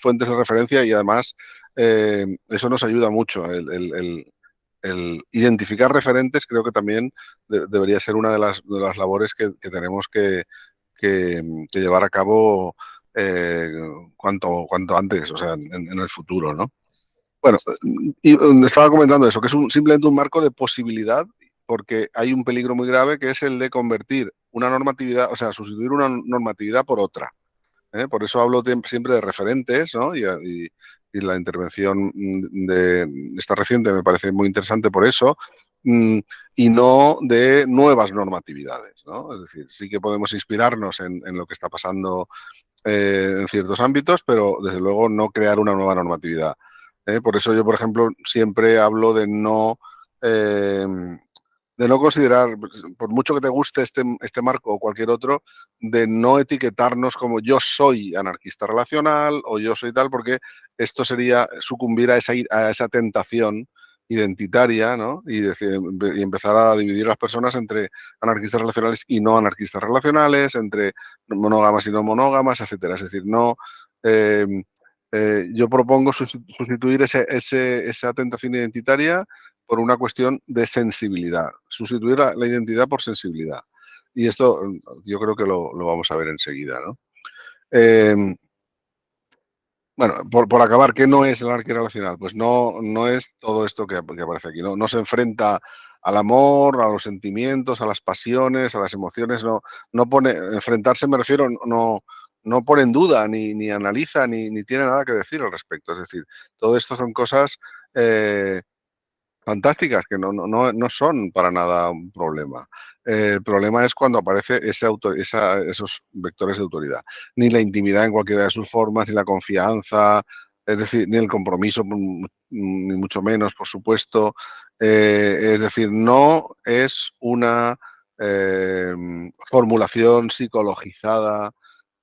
fuentes de referencia y además eso nos ayuda mucho. El identificar referentes creo que también debería ser una de las labores que tenemos que llevar a cabo cuanto antes, o sea, en el futuro, ¿no? Bueno, y estaba comentando eso, que es simplemente un marco de posibilidad, porque hay un peligro muy grave que es el de convertir una normatividad, o sea, sustituir una normatividad por otra. Por eso hablo siempre de referentes, ¿no? Y la intervención de esta reciente me parece muy interesante por eso, y no de nuevas normatividades, ¿no? Es decir, sí que podemos inspirarnos en lo que está pasando en ciertos ámbitos, pero desde luego no crear una nueva normatividad. Por eso yo, por ejemplo, siempre hablo de no considerar, por mucho que te guste este marco o cualquier otro, de no etiquetarnos como yo soy anarquista relacional o yo soy tal, porque esto sería sucumbir a esa tentación identitaria, ¿no? Y empezar a dividir a las personas entre anarquistas relacionales y no anarquistas relacionales, entre monógamas y no monógamas, etcétera. Es decir, no... yo propongo sustituir esa tentación identitaria por una cuestión de sensibilidad, sustituir la identidad por sensibilidad. Y esto yo creo que lo vamos a ver enseguida, ¿no? Bueno, por acabar, ¿qué no es el anarquía relacional? Pues no es todo esto que aparece aquí, ¿no? No se enfrenta al amor, a los sentimientos, a las pasiones, a las emociones, no pone, enfrentarse me refiero, no pone en duda, ni analiza, ni tiene nada que decir al respecto. Es decir, todo esto son cosas fantásticas, que no son para nada un problema. El problema es cuando aparece esos vectores de autoridad. Ni la intimidad en cualquiera de sus formas, ni la confianza, es decir, ni el compromiso, ni mucho menos, por supuesto. Es decir, no es una formulación psicologizada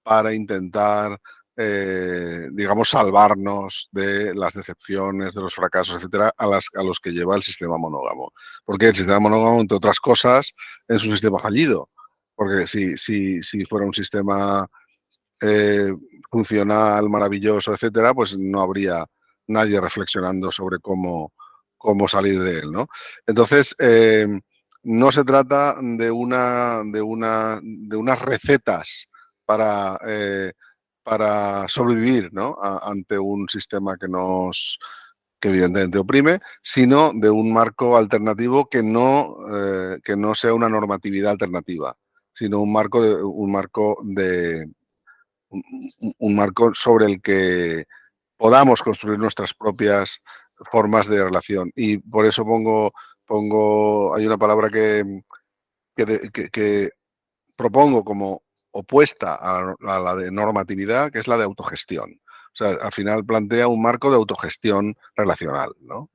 para intentar, digamos, salvarnos de las decepciones, de los fracasos, etcétera, a los que lleva el sistema monógamo. Porque el sistema monógamo, entre otras cosas, es un sistema fallido. Porque si fuera un sistema funcional, maravilloso, etcétera, pues no habría nadie reflexionando sobre cómo salir de él, ¿no? Entonces, no se trata de unas recetas para sobrevivir, ¿no? Ante un sistema que evidentemente oprime, sino de un marco alternativo que no sea una normatividad alternativa, sino un marco sobre el que podamos construir nuestras propias formas de relación. Y por eso hay una palabra que propongo como opuesta a la de normatividad, que es la de autogestión. O sea, al final plantea un marco de autogestión relacional, ¿no?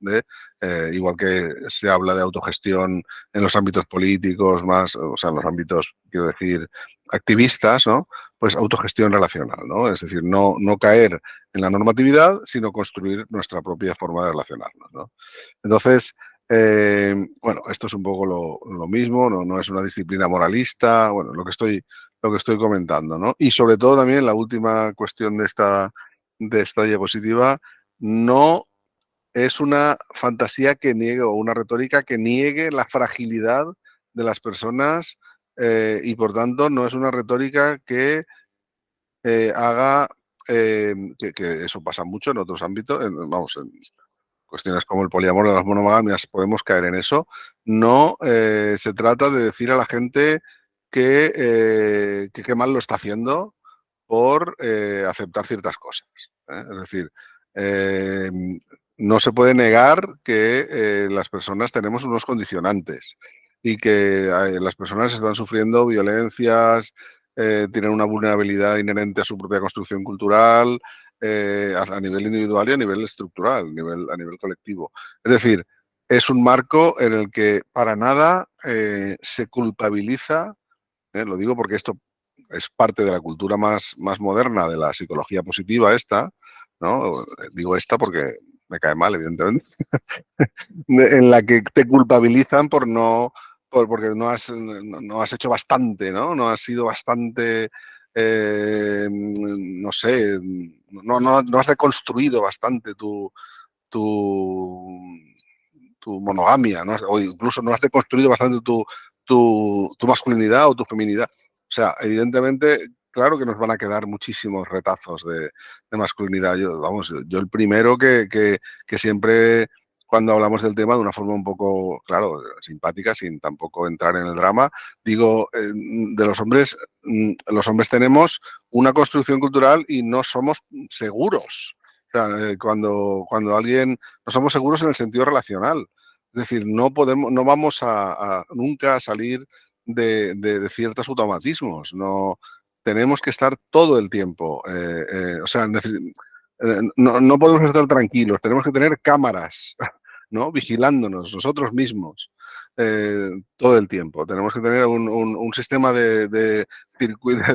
Igual que se habla de autogestión en los ámbitos políticos, o sea, en los ámbitos, quiero decir, activistas, ¿no? Pues autogestión relacional, ¿no? Es decir, no caer en la normatividad, sino construir nuestra propia forma de relacionarnos, ¿no? Entonces, bueno, esto es un poco lo mismo, no es una disciplina moralista, bueno, lo que estoy comentando, ¿no? Y sobre todo también la última cuestión de esta diapositiva, no es una fantasía que niegue o una retórica que niegue la fragilidad de las personas y por tanto no es una retórica que haga, que eso pasa mucho en otros ámbitos, vamos, en cuestiones como el poliamor o las monogamias podemos caer en eso. No se trata de decir a la gente que qué mal lo está haciendo por aceptar ciertas cosas. Es decir, no se puede negar que las personas tenemos unos condicionantes y que las personas están sufriendo violencias, tienen una vulnerabilidad inherente a su propia construcción cultural, a nivel individual y a nivel estructural, a nivel colectivo. Es decir, es un marco en el que para nada se culpabiliza, lo digo porque esto es parte de la cultura más moderna de la psicología positiva esta, ¿no? Digo esta porque me cae mal, evidentemente, en la que te culpabilizan porque no has hecho bastante, ¿no? No has sido bastante, no sé, no has deconstruido bastante tu, tu monogamia, ¿no? O incluso no has deconstruido bastante tu masculinidad o tu feminidad. O sea, evidentemente, claro que nos van a quedar muchísimos retazos de masculinidad. Yo el primero que siempre, cuando hablamos del tema de una forma un poco, claro, simpática, sin tampoco entrar en el drama, digo, de los hombres tenemos una construcción cultural y no somos seguros. O sea, cuando alguien, no somos seguros en el sentido relacional. Es decir, no vamos nunca a salir de ciertos automatismos. No tenemos que estar todo el tiempo. O sea, no podemos estar tranquilos. Tenemos que tener cámaras, ¿no? Vigilándonos nosotros mismos todo el tiempo. Tenemos que tener un sistema de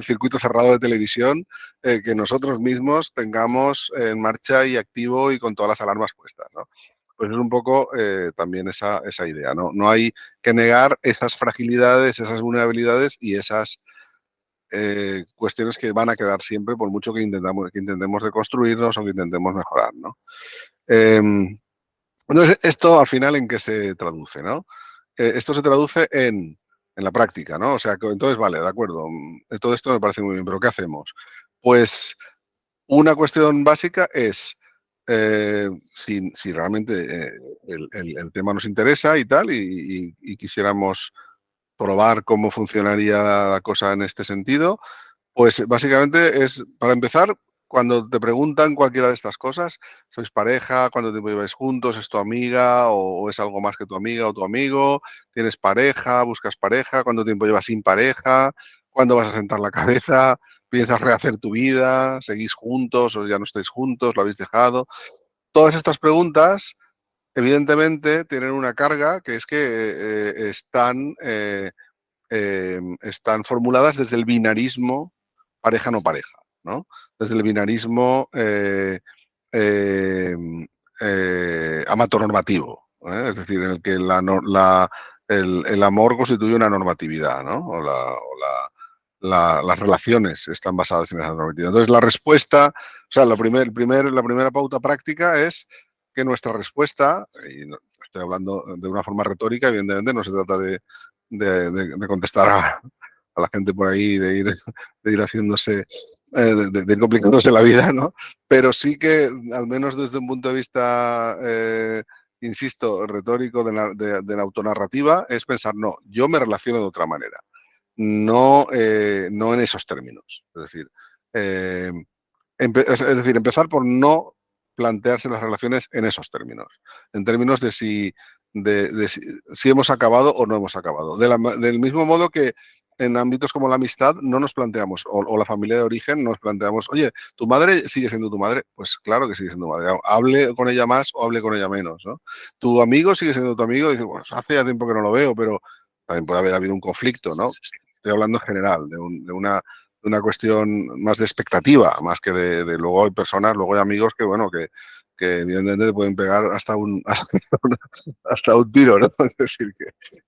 circuito cerrado de televisión que nosotros mismos tengamos en marcha y activo y con todas las alarmas puestas, ¿no? Pues es un poco también esa idea, ¿no? No hay que negar esas fragilidades, esas vulnerabilidades y esas cuestiones que van a quedar siempre por mucho que intentemos deconstruirnos o que intentemos mejorar, ¿no? Entonces, esto al final, ¿en qué se traduce, no? Esto se traduce en la práctica, ¿no? O sea, entonces, vale, de acuerdo, todo esto me parece muy bien, pero ¿qué hacemos? Pues una cuestión básica es si realmente el tema nos interesa y tal, y quisiéramos probar cómo funcionaría la cosa en este sentido, pues básicamente es, para empezar, cuando te preguntan cualquiera de estas cosas, ¿sois pareja? ¿Cuánto tiempo lleváis juntos? ¿Es tu amiga o es algo más que tu amiga o tu amigo? ¿Tienes pareja? ¿Buscas pareja? ¿Cuánto tiempo llevas sin pareja? ¿Cuándo vas a sentar la cabeza? ¿Piensas rehacer tu vida? ¿Seguís juntos o ya no estáis juntos? ¿Lo habéis dejado? Todas estas preguntas, evidentemente, tienen una carga que es que están formuladas desde el binarismo pareja-no pareja, ¿no? Desde el binarismo amatornormativo, es decir, en el que el amor constituye una normatividad, ¿no? Las relaciones están basadas en esa normatividad. Entonces, la respuesta, o sea, la primera pauta práctica es que nuestra respuesta, y estoy hablando de una forma retórica, evidentemente, no se trata de contestar a la gente por ahí, de ir haciéndose, de ir complicándose la vida, ¿no? Pero sí que, al menos desde un punto de vista, insisto, retórico de la autonarrativa, es pensar, no, yo me relaciono de otra manera, no en esos términos. Es decir, empezar por no plantearse las relaciones en esos términos, en términos de si hemos acabado o no hemos acabado. Del mismo modo que en ámbitos como la amistad no nos planteamos, o la familia de origen, nos planteamos, oye, ¿tu madre sigue siendo tu madre? Pues claro que sigue siendo tu madre. Hable con ella más o hable con ella menos, ¿no? ¿Tu amigo sigue siendo tu amigo? Dice, bueno, hace ya tiempo que no lo veo, pero también puede haber habido un conflicto, ¿no? Estoy hablando en general, de una cuestión más de expectativa, más que de luego hay personas, luego hay amigos que, bueno, que evidentemente te pueden pegar hasta un tiro, ¿no? Es decir,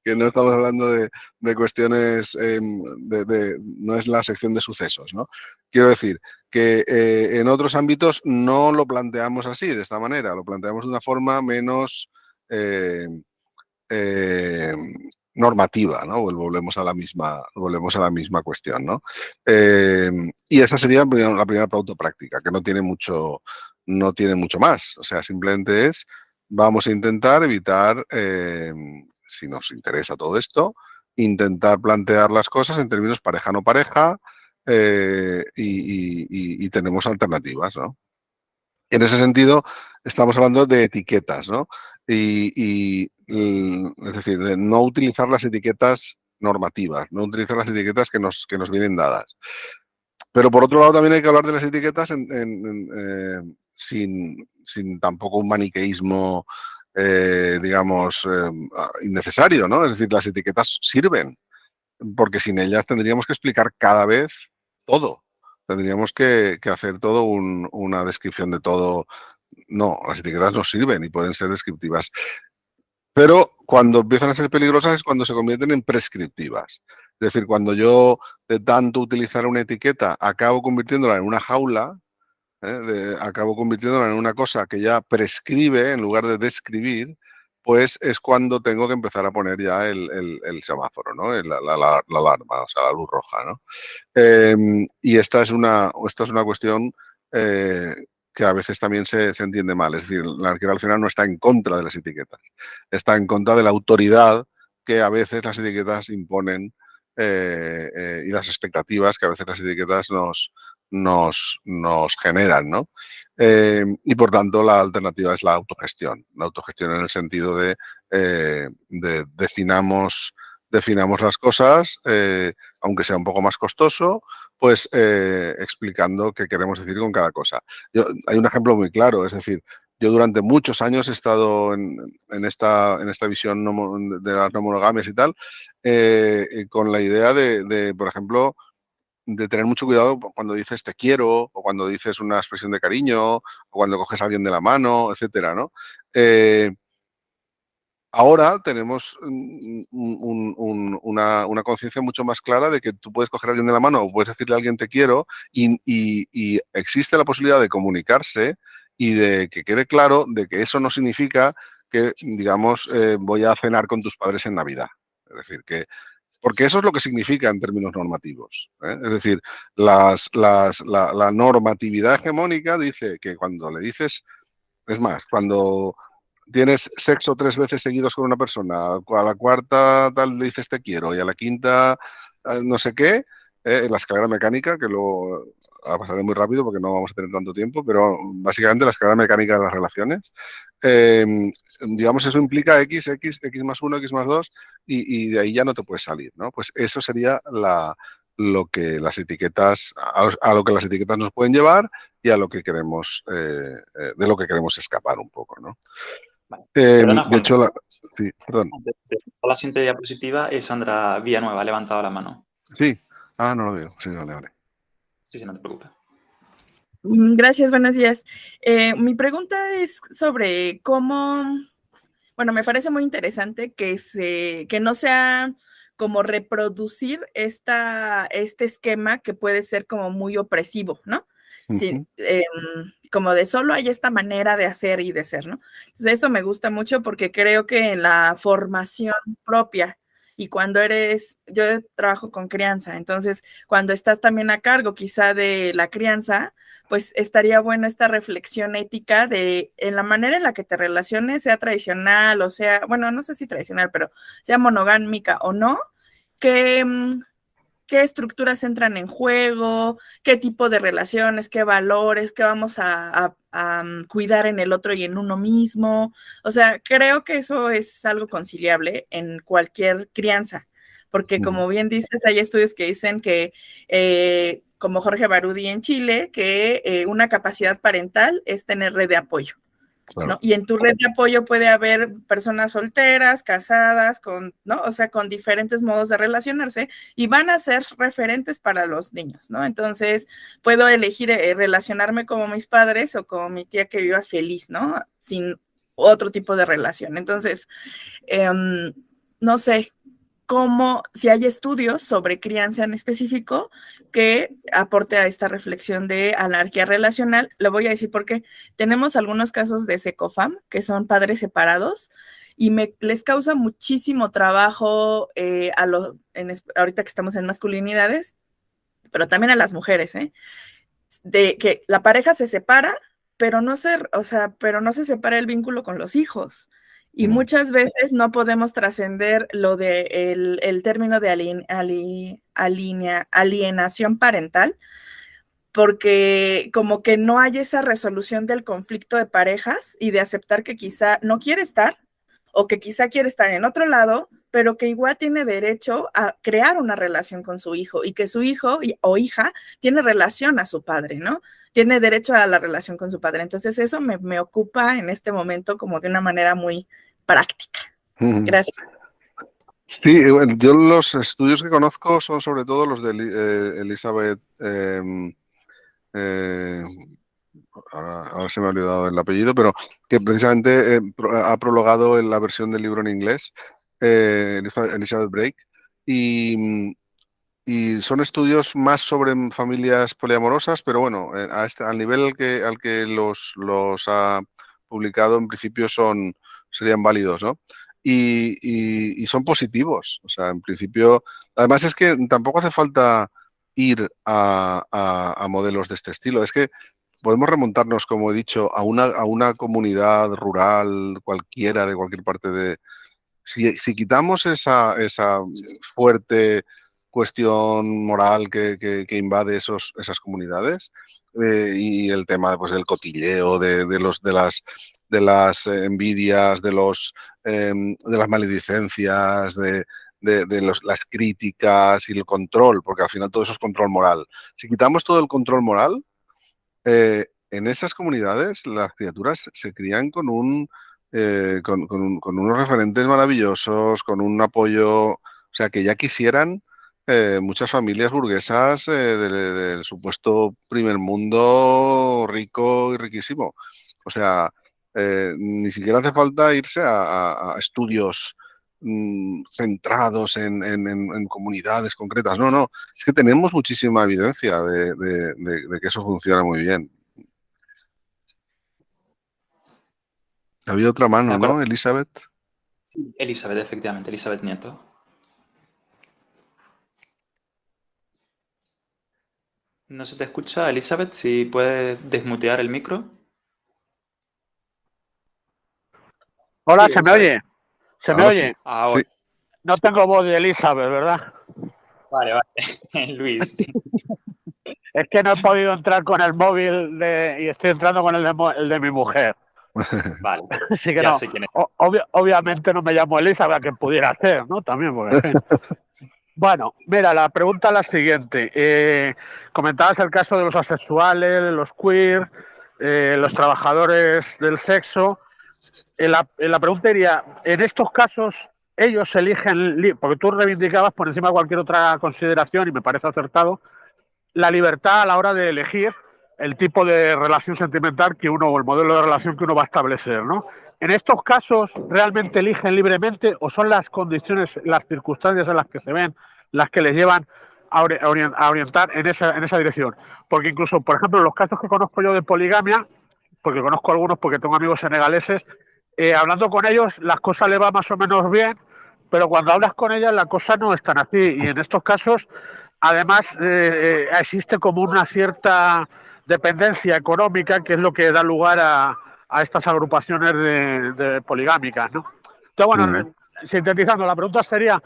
que no estamos hablando de cuestiones, no es la sección de sucesos, ¿no? Quiero decir que en otros ámbitos no lo planteamos así, de esta manera, lo planteamos de una forma menos normativa, ¿no? Volvemos a la misma cuestión, ¿no? Y esa sería la primera pauta práctica, que no tiene mucho más. O sea, simplemente vamos a intentar evitar, si nos interesa todo esto, intentar plantear las cosas en términos pareja no pareja, y tenemos alternativas, ¿no? En ese sentido, estamos hablando de etiquetas, ¿no? Es decir, de no utilizar las etiquetas normativas, no utilizar las etiquetas que nos vienen dadas. Pero por otro lado también hay que hablar de las etiquetas sin tampoco un maniqueísmo, digamos, innecesario, ¿no? Es decir, las etiquetas sirven, porque sin ellas tendríamos que explicar cada vez todo. Tendríamos que hacer todo una descripción de todo. No, las etiquetas no sirven y pueden ser descriptivas. Pero cuando empiezan a ser peligrosas es cuando se convierten en prescriptivas. Es decir, cuando yo de tanto utilizar una etiqueta acabo convirtiéndola en una jaula, acabo convirtiéndola en una cosa que ya prescribe en lugar de describir, pues es cuando tengo que empezar a poner ya el semáforo, ¿no? La alarma, o sea, la luz roja, ¿no? Y esta es una cuestión que a veces también se entiende mal. Es decir, la anarquía relacional no está en contra de las etiquetas, está en contra de la autoridad que a veces las etiquetas imponen, y las expectativas que a veces las etiquetas nos generan, ¿no? Y por tanto la alternativa es la autogestión en el sentido de definamos las cosas, aunque sea un poco más costoso, pues explicando qué queremos decir con cada cosa. Hay un ejemplo muy claro, es decir, yo durante muchos años he estado en esta visión de las no monogamias y tal, con la idea por ejemplo, de tener mucho cuidado cuando dices te quiero, o cuando dices una expresión de cariño, o cuando coges a alguien de la mano, etcétera, ¿no? Ahora tenemos una conciencia mucho más clara de que tú puedes coger a alguien de la mano o puedes decirle a alguien te quiero, y existe la posibilidad de comunicarse y de que quede claro de que eso no significa que, digamos, voy a cenar con tus padres en Navidad. Es decir, porque eso es lo que significa en términos normativos, ¿eh? Es decir, la normatividad hegemónica dice que cuando le dices, es más, cuando tienes sexo 3 veces seguidos con una persona, a la cuarta tal le dices te quiero y a la quinta no sé qué, la escalera mecánica, que lo pasaré muy rápido porque no vamos a tener tanto tiempo, pero básicamente la escalera mecánica de las relaciones, eh, digamos, eso implica X más 1, X más 2, y de ahí ya no te puedes salir, ¿no? Pues eso sería lo que las etiquetas, a lo que las etiquetas nos pueden llevar y a lo que queremos, de lo que queremos escapar un poco, ¿no? Vale. Perdona, Juan. De hecho, sí, perdón. La siguiente diapositiva es Sandra Villanueva, ha levantado la mano. Sí. Ah, no lo veo. Sí, vale. Sí, no te preocupes. Gracias, buenos días. Mi pregunta es sobre cómo, bueno, me parece muy interesante que no sea como reproducir este esquema que puede ser como muy opresivo, ¿no? Sí, como de solo hay esta manera de hacer y de ser, ¿no? Entonces, eso me gusta mucho porque creo que en la formación propia y yo trabajo con crianza, entonces cuando estás también a cargo quizá de la crianza, pues estaría bueno esta reflexión ética de en la manera en la que te relaciones, sea tradicional o sea, bueno, no sé si tradicional, pero sea monogámica o no, que qué estructuras entran en juego, qué tipo de relaciones, qué valores, qué vamos a cuidar en el otro y en uno mismo. O sea, creo que eso es algo conciliable en cualquier crianza, porque como bien dices, hay estudios que dicen que, como Jorge Barudi en Chile, que una capacidad parental es tener red de apoyo. Claro. ¿No? Y en tu red de apoyo puede haber personas solteras, casadas, ¿no? O sea, con diferentes modos de relacionarse y van a ser referentes para los niños, ¿no? Entonces, puedo elegir relacionarme como mis padres o como mi tía que viva feliz, ¿no? Sin otro tipo de relación. Entonces, no sé si hay estudios sobre crianza en específico que aporte a esta reflexión de anarquía relacional. Lo voy a decir porque tenemos algunos casos de SECOFAM, que son padres separados, y les causa muchísimo trabajo ahorita que estamos en masculinidades, pero también a las mujeres, de que la pareja se separa, pero no se separa el vínculo con los hijos. Y muchas veces no podemos trascender lo de el término de alienación parental, porque como que no hay esa resolución del conflicto de parejas y de aceptar que quizá no quiere estar o que quizá quiere estar en otro lado, pero que igual tiene derecho a crear una relación con su hijo y que su hijo o hija tiene relación a su padre, ¿no? Tiene derecho a la relación con su padre. Entonces eso me ocupa en este momento como de una manera muy práctica. Gracias. Sí, bueno, yo los estudios que conozco son sobre todo los de Elizabeth, ahora se me ha olvidado el apellido, pero que precisamente ha prologado en la versión del libro en inglés, Elizabeth Brake, y son estudios más sobre familias poliamorosas, pero bueno, al nivel al que los ha publicado, en principio serían válidos, ¿no? Y son positivos, o sea, en principio, además es que tampoco hace falta ir a modelos de este estilo, es que podemos remontarnos, como he dicho, a una comunidad rural cualquiera, de cualquier parte de... Si quitamos esa fuerte cuestión moral que invade esas comunidades, y el tema, pues, del cotilleo, de las envidias, de las maledicencias, de las críticas y el control, porque al final todo eso es control moral. Si quitamos todo el control moral, en esas comunidades las criaturas se crían con unos referentes maravillosos, con un apoyo, o sea, que ya quisieran muchas familias burguesas del supuesto primer mundo rico y riquísimo. O sea, ni siquiera hace falta irse a estudios centrados en comunidades concretas. No, no, es que tenemos muchísima evidencia de que eso funciona muy bien. Había otra mano, ¿no, Elizabeth? Sí, Elizabeth, efectivamente, Elizabeth Nieto. ¿No se te escucha, Elizabeth? Si puedes desmutear el micro. Hola, Sí, ¿se me oye? ¿Se me Ahora oye? sí. Ahora. Sí. No tengo voz de Elizabeth, ¿verdad? Vale. Luis. Es que no he podido entrar con el móvil y estoy entrando con el de mi mujer. Vale. Así que ya no, sé quién es. obviamente no me llamo Elizabeth, que pudiera ser, ¿no? También, porque... Bueno, mira, la pregunta es la siguiente. Comentabas el caso de los asexuales, los queer, los trabajadores del sexo. La pregunta iría, en estos casos, ellos eligen, porque tú reivindicabas por encima de cualquier otra consideración, y me parece acertado, la libertad a la hora de elegir el tipo de relación sentimental que uno, o el modelo de relación que uno va a establecer, ¿no? En estos casos, ¿realmente eligen libremente o son las condiciones, las circunstancias en las que se ven las que les llevan a orientar en esa dirección? Porque incluso, por ejemplo, en los casos que conozco yo de poligamia, porque conozco algunos porque tengo amigos senegaleses, hablando con ellos las cosas le van más o menos bien, pero cuando hablas con ellas la cosa no es tan así. Y en estos casos, además, existe como una cierta dependencia económica, que es lo que da lugar a estas agrupaciones de poligámicas, ¿no? Entonces, bueno, sintetizando, la pregunta sería,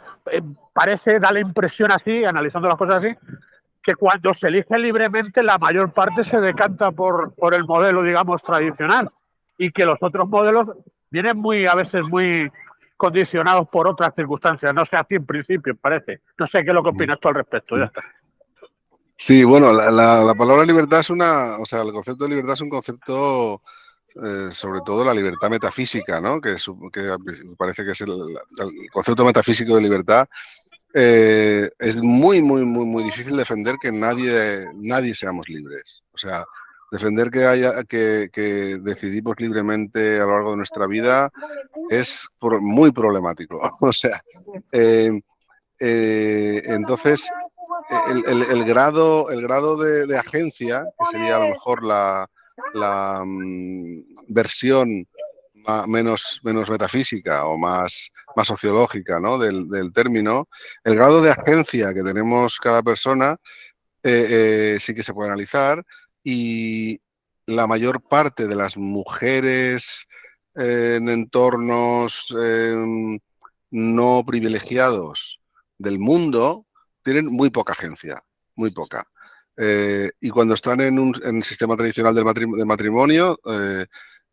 da la impresión así, analizando las cosas así, que cuando se elige libremente la mayor parte se decanta por el modelo, digamos, tradicional, y que los otros modelos vienen a veces muy condicionados por otras circunstancias. No sé, así en principio, parece. No sé qué es lo que opinas tú al respecto. Ya está. Sí, bueno, la palabra libertad o sea, el concepto de libertad es un concepto, sobre todo la libertad metafísica, ¿no? Que parece que es el concepto metafísico de libertad. Es muy, muy, muy, muy difícil defender que nadie seamos libres. O sea, defender que decidimos libremente a lo largo de nuestra vida es muy problemático. O sea, entonces, el grado de agencia, que sería a lo mejor la versión menos metafísica o más sociológica, ¿no? del término, el grado de agencia que tenemos cada persona sí que se puede analizar, y la mayor parte de las mujeres en entornos no privilegiados del mundo tienen muy poca agencia, muy poca. Y cuando están en el sistema tradicional de matrimonio,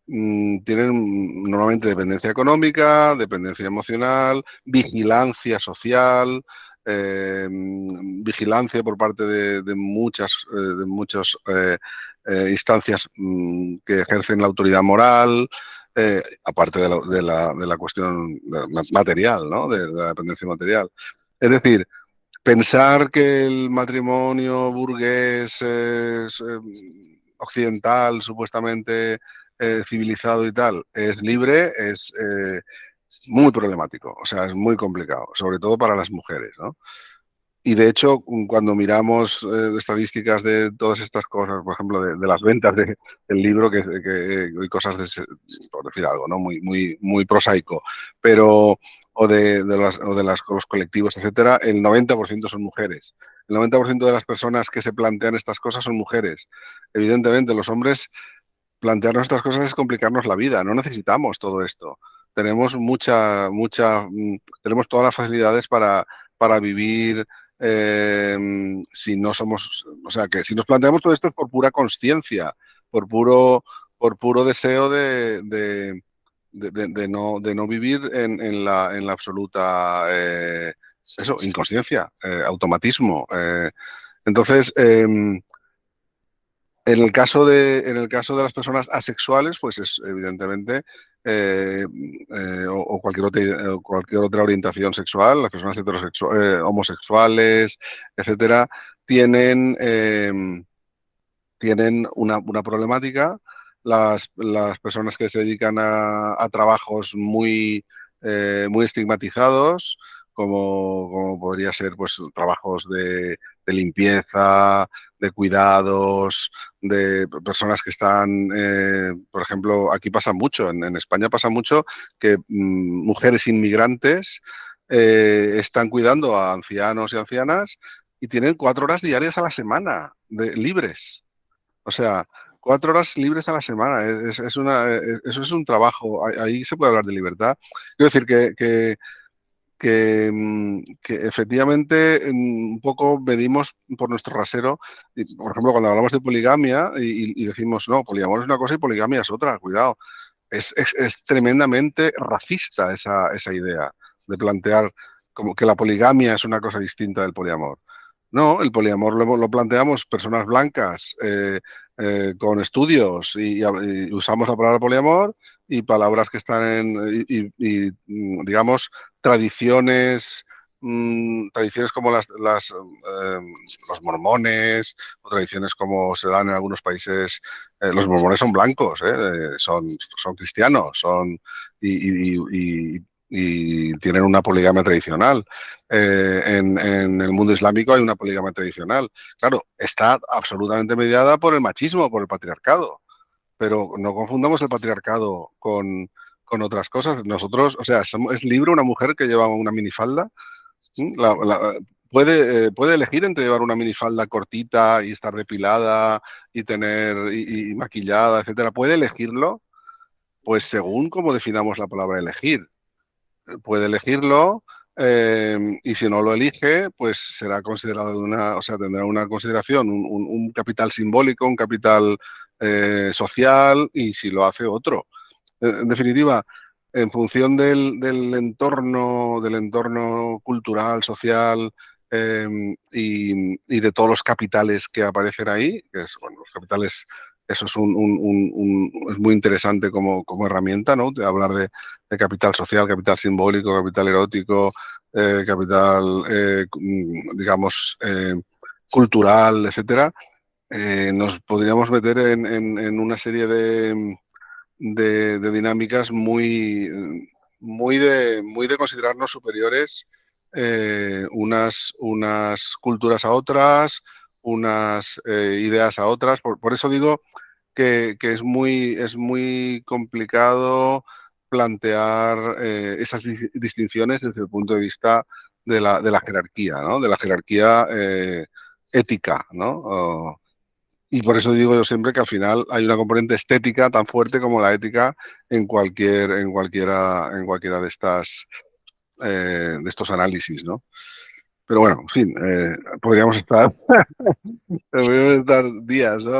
tienen normalmente dependencia económica, dependencia emocional, vigilancia social, vigilancia por parte de muchas instancias que ejercen la autoridad moral, aparte de la cuestión material, ¿no? De la dependencia material. Es decir, pensar que el matrimonio burgués occidental, supuestamente civilizado y tal, es libre, es muy problemático, o sea, es muy complicado, sobre todo para las mujeres, ¿no? Y de hecho, cuando miramos estadísticas de todas estas cosas, por ejemplo, de las ventas del libro, que hay cosas por decir algo, ¿no? Muy prosaico, pero o de los colectivos, etcétera, el 90% son mujeres. El 90% de las personas que se plantean estas cosas son mujeres. Evidentemente, los hombres plantearnos estas cosas es complicarnos la vida. No necesitamos todo esto. Tenemos tenemos todas las facilidades para vivir. Si no somos, o sea, que si nos planteamos todo esto es por pura consciencia, por puro deseo de no vivir en la absoluta inconsciencia, automatismo. Entonces, en el caso de las personas asexuales, pues es evidentemente o cualquier otra orientación sexual, las personas homosexuales, etcétera, tienen una problemática. Las personas que se dedican a trabajos muy estigmatizados, como podría ser pues trabajos de limpieza, de cuidados, de personas que están, por ejemplo, aquí pasa mucho, en España pasa mucho que mujeres inmigrantes están cuidando a ancianos y ancianas y tienen 4 horas diarias a la semana libres. O sea, 4 horas libres a la semana. Eso es un trabajo. Ahí se puede hablar de libertad. Quiero decir que efectivamente un poco medimos por nuestro rasero. Y, por ejemplo, cuando hablamos de poligamia y decimos, no, poliamor es una cosa y poligamia es otra, cuidado. Es tremendamente racista esa idea de plantear como que la poligamia es una cosa distinta del poliamor. No, el poliamor lo planteamos personas blancas con estudios y usamos la palabra poliamor y palabras que están digamos, tradiciones como los mormones o tradiciones como se dan en algunos países. Los mormones son blancos, son cristianos, y tienen una poligamia tradicional. En el mundo islámico hay una poligamia tradicional. Claro, está absolutamente mediada por el machismo, por el patriarcado, pero no confundamos el patriarcado con otras cosas. Nosotros, o sea, es libre una mujer que lleva una minifalda. Puede elegir entre llevar una minifalda cortita y estar depilada y tener y maquillada, etcétera. Puede elegirlo, pues según cómo definamos la palabra elegir. Puede elegirlo y si no lo elige, pues será considerado tendrá una consideración, un capital simbólico, un capital social, y si lo hace otro. En definitiva, en función del entorno cultural, social y de todos los capitales que aparecen ahí, que es, bueno, los capitales, eso es es muy interesante como herramienta, ¿no? De hablar de capital social, capital simbólico, capital erótico, capital, digamos, cultural, etcétera. Nos podríamos meter en una serie de dinámicas muy de considerarnos superiores unas culturas a otras, unas ideas a otras. Por eso digo que es muy complicado plantear esas distinciones desde el punto de vista de la jerarquía, ¿no? De la jerarquía ética, ¿no? Y por eso digo yo siempre que al final hay una componente estética tan fuerte como la ética en cualquiera de de estos análisis, ¿no? Pero bueno, en fin, podríamos estar días, ¿no?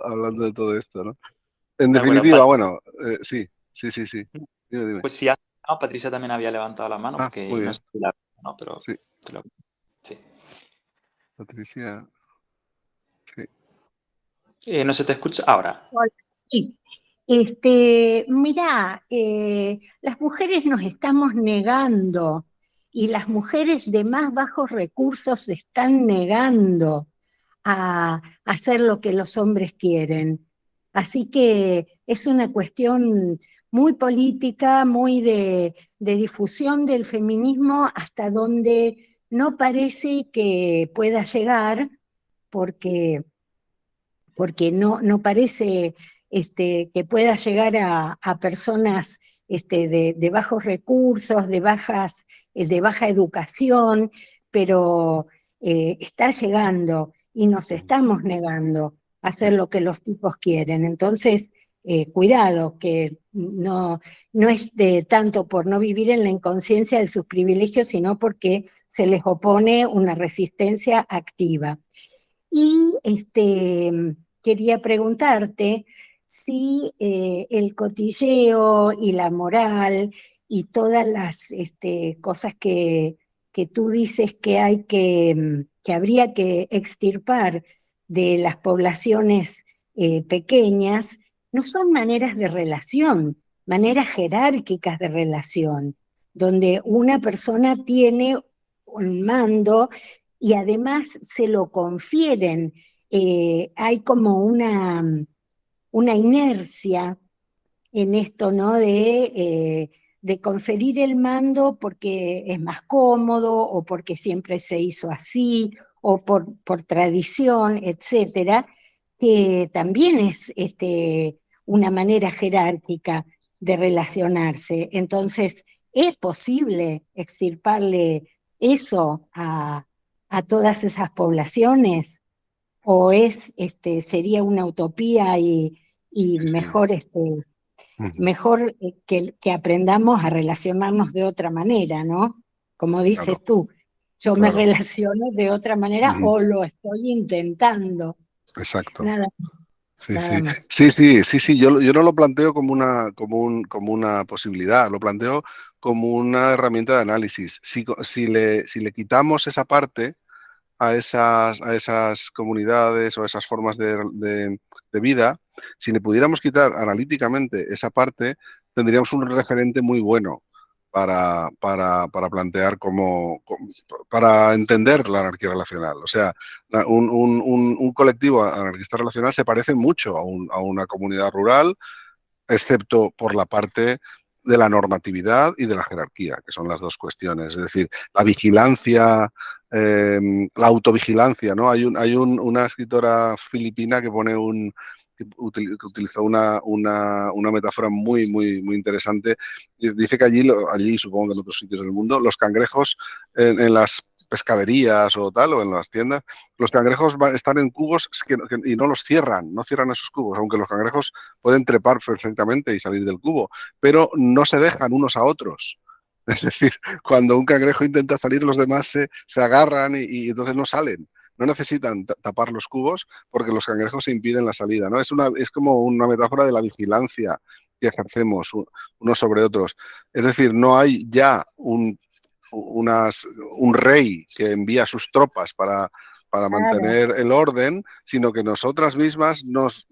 hablando de todo esto, ¿no? En De acuerdo, definitiva, bueno, sí. Dime. Pues sí, Patricia también había levantado la mano, porque Muy no bien. sé si la... No, pero... Sí. Sí. Patricia, sí. No se te escucha ahora. Sí. Mirá, las mujeres nos estamos negando y las mujeres de más bajos recursos se están negando a hacer lo que los hombres quieren. Así que es una cuestión muy política, muy de difusión del feminismo hasta donde no parece que pueda llegar, porque no parece que pueda llegar a personas de bajos recursos, de baja educación, pero está llegando y nos estamos negando a hacer lo que los tipos quieren. Entonces, cuidado, que no es tanto por no vivir en la inconsciencia de sus privilegios, sino porque se les opone una resistencia activa. Y quería preguntarte si el cotilleo y la moral y todas las cosas que tú dices que hay que habría que extirpar de las poblaciones pequeñas, no son maneras de relación, maneras jerárquicas de relación, donde una persona tiene un mando y además se lo confieren. Hay como una inercia en esto, ¿no? De conferir el mando porque es más cómodo o porque siempre se hizo así o por tradición, etcétera, que también es una manera jerárquica de relacionarse. Entonces, ¿es posible extirparle eso a todas esas poblaciones? ¿O sería una utopía y mejor, mejor que aprendamos a relacionarnos de otra manera, ¿no? Como dices tú, yo me relaciono de otra manera o lo estoy intentando. Exacto. Nada más. Sí. Yo no lo planteo como una posibilidad, lo planteo como una herramienta de análisis. Si le quitamos esa parte a esas comunidades o a esas formas de vida, si le pudiéramos quitar analíticamente esa parte, tendríamos un referente muy bueno para plantear para entender la anarquía relacional. O sea, un colectivo anarquista relacional se parece mucho a una comunidad rural, excepto por la parte de la normatividad y de la jerarquía, que son las dos cuestiones. Es decir, la vigilancia, la autovigilancia, ¿no? Hay una escritora filipina que que utilizó una metáfora muy interesante. Dice que allí, supongo que en otros sitios del mundo, los cangrejos en las pescaderías o tal, o en las tiendas, los cangrejos están en cubos y no cierran esos cubos, aunque los cangrejos pueden trepar perfectamente y salir del cubo, pero no se dejan unos a otros. Es decir, cuando un cangrejo intenta salir, los demás se agarran y entonces no salen. No necesitan tapar los cubos porque los cangrejos se impiden la salida, ¿no? Es como una metáfora de la vigilancia que ejercemos unos sobre otros. Es decir, no hay ya un rey que envía sus tropas para mantener el orden, sino que nosotras mismas nos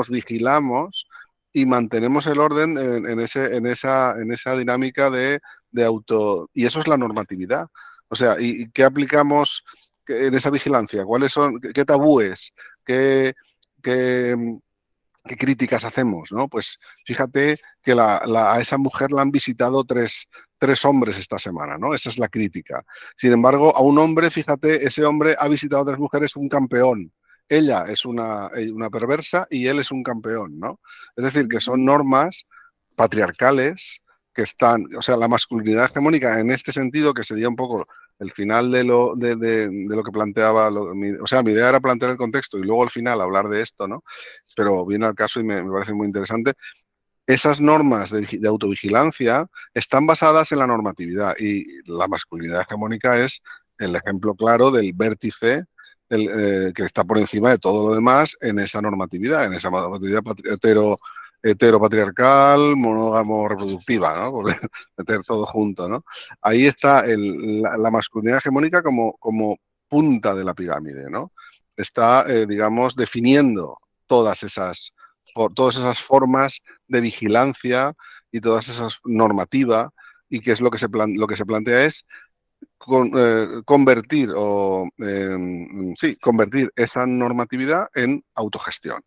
vigilamos y mantenemos el orden en esa dinámica de auto. Y eso es la normatividad. O sea, ¿y qué aplicamos en esa vigilancia? ¿Cuáles son, qué tabúes, qué críticas hacemos, ¿no? Pues fíjate que a esa mujer la han visitado tres hombres esta semana, ¿no? Esa es la crítica. Sin embargo, a un hombre, fíjate, ese hombre ha visitado a 3 mujeres, un campeón. Ella es una perversa y él es un campeón, ¿no? Es decir, que son normas patriarcales que están, o sea, la masculinidad hegemónica en este sentido, que sería un poco el final de lo que planteaba, o sea, mi idea era plantear el contexto y luego al final hablar de esto, ¿no? Pero viene al caso y me parece muy interesante. Esas normas de autovigilancia están basadas en la normatividad y la masculinidad hegemónica es el ejemplo claro del vértice que está por encima de todo lo demás en esa normatividad heteropatriarcal, monógamo, reproductiva, ¿no? Por meter todo junto, ¿no? Ahí está la masculinidad hegemónica como punta de la pirámide, ¿no? Está, digamos, definiendo todas esas formas de vigilancia y todas esas normativas, y que es lo que se plantea es convertir esa normatividad en autogestión.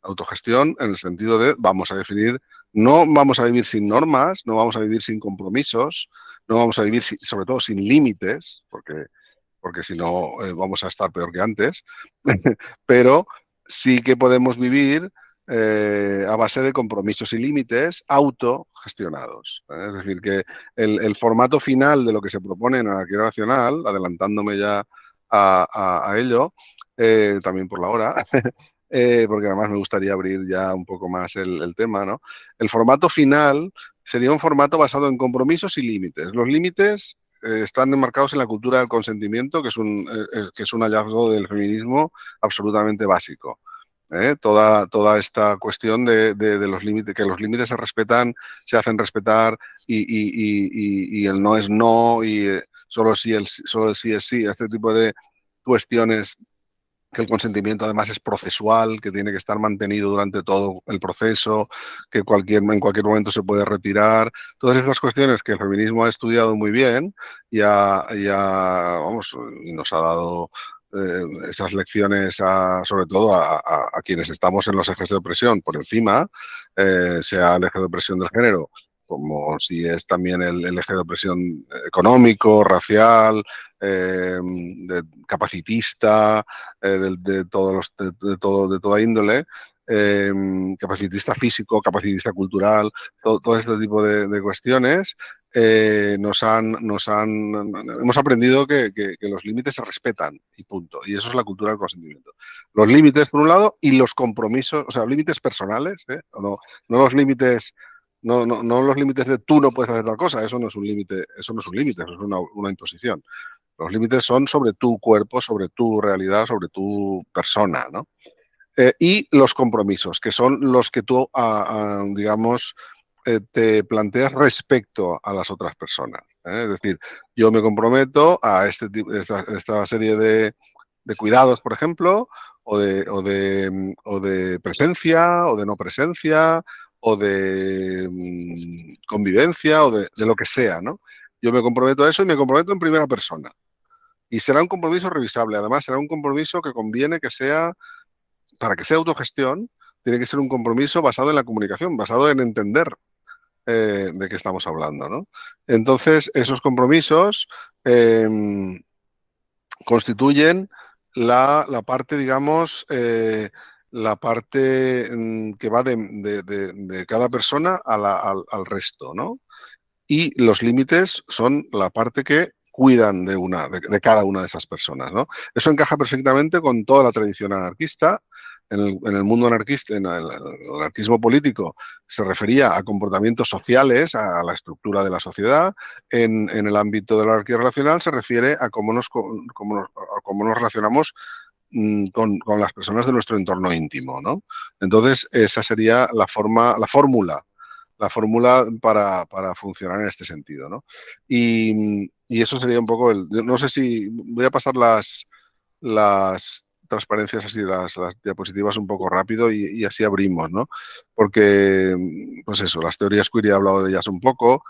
Autogestión en el sentido de vamos a definir, no vamos a vivir sin normas, no vamos a vivir sin compromisos, no vamos a vivir sobre todo sin límites, porque si no vamos a estar peor que antes, pero sí que podemos vivir a base de compromisos y límites autogestionados. Es decir, que el formato final de lo que se propone en la Anarquía Racional, adelantándome ya a ello, también por la hora, porque además me gustaría abrir ya un poco más el tema, ¿no? El formato final sería un formato basado en compromisos y límites. Los límites están enmarcados en la cultura del consentimiento, que es un hallazgo del feminismo absolutamente básico. Toda esta cuestión de los límites, que los límites se respetan, se hacen respetar y el no es no y solo el sí es sí, este tipo de cuestiones, que el consentimiento además es procesual, que tiene que estar mantenido durante todo el proceso, que en cualquier momento se puede retirar. Todas estas cuestiones que el feminismo ha estudiado muy bien y nos ha dado esas lecciones sobre todo a quienes estamos en los ejes de opresión por encima, sea el eje de opresión del género, como si es también el eje de opresión económico, racial, capacitista, de toda índole, capacitista físico, capacitista cultural, todo este tipo de cuestiones. Hemos aprendido que los límites se respetan y punto. Y eso es la cultura del consentimiento. Los límites, por un lado, y los compromisos, o sea, límites personales, no los límites. No los límites de tú no puedes hacer tal cosa, eso no es un límite, eso es una imposición. Los límites son sobre tu cuerpo, sobre tu realidad, sobre tu persona, ¿no? Y los compromisos, que son los que tú, digamos, te planteas respecto a las otras personas. Es decir, yo me comprometo a esta serie de cuidados, por ejemplo, o de presencia, o de no presencia, o de convivencia, o de lo que sea, ¿no? Yo me comprometo a eso y me comprometo en primera persona. Y será un compromiso revisable. Además, será un compromiso que conviene que sea, para que sea autogestión, tiene que ser un compromiso basado en la comunicación, basado en entender de qué estamos hablando, ¿no? Entonces, esos compromisos constituyen la parte, digamos, la parte que va de cada persona al resto, ¿no? Y los límites son la parte que cuidan de cada una de esas personas, ¿no? Eso encaja perfectamente con toda la tradición anarquista. En el mundo anarquista, en el anarquismo político, se refería a comportamientos sociales, a la estructura de la sociedad. En el ámbito de la anarquía relacional se refiere a cómo nos relacionamos con las personas de nuestro entorno íntimo, ¿no? Entonces, esa sería la fórmula para funcionar en este sentido, ¿no? Y eso sería un poco no sé si voy a pasar las transparencias así, las diapositivas un poco rápido y así abrimos, ¿no? Porque, pues eso, las teorías queer he hablado de ellas un poco,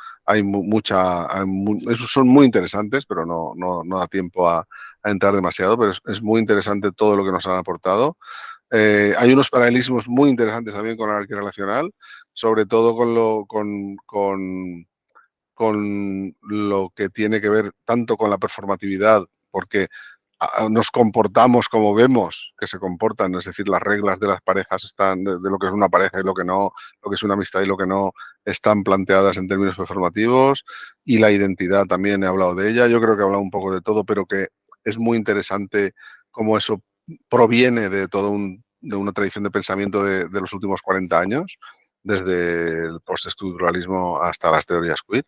son muy interesantes, pero no da tiempo a entrar demasiado, pero es muy interesante todo lo que nos han aportado. Hay unos paralelismos muy interesantes también con la anarquía relacional, sobre todo con lo que tiene que ver tanto con la performatividad, porque nos comportamos como vemos que se comportan, es decir, las reglas de las parejas están, de lo que es una pareja y lo que no, lo que es una amistad y lo que no, están planteadas en términos performativos, y la identidad también he hablado de ella. Yo creo que he hablado un poco de todo, pero que es muy interesante cómo eso proviene de de una tradición de pensamiento de los últimos 40 años, desde el postestructuralismo hasta las teorías queer.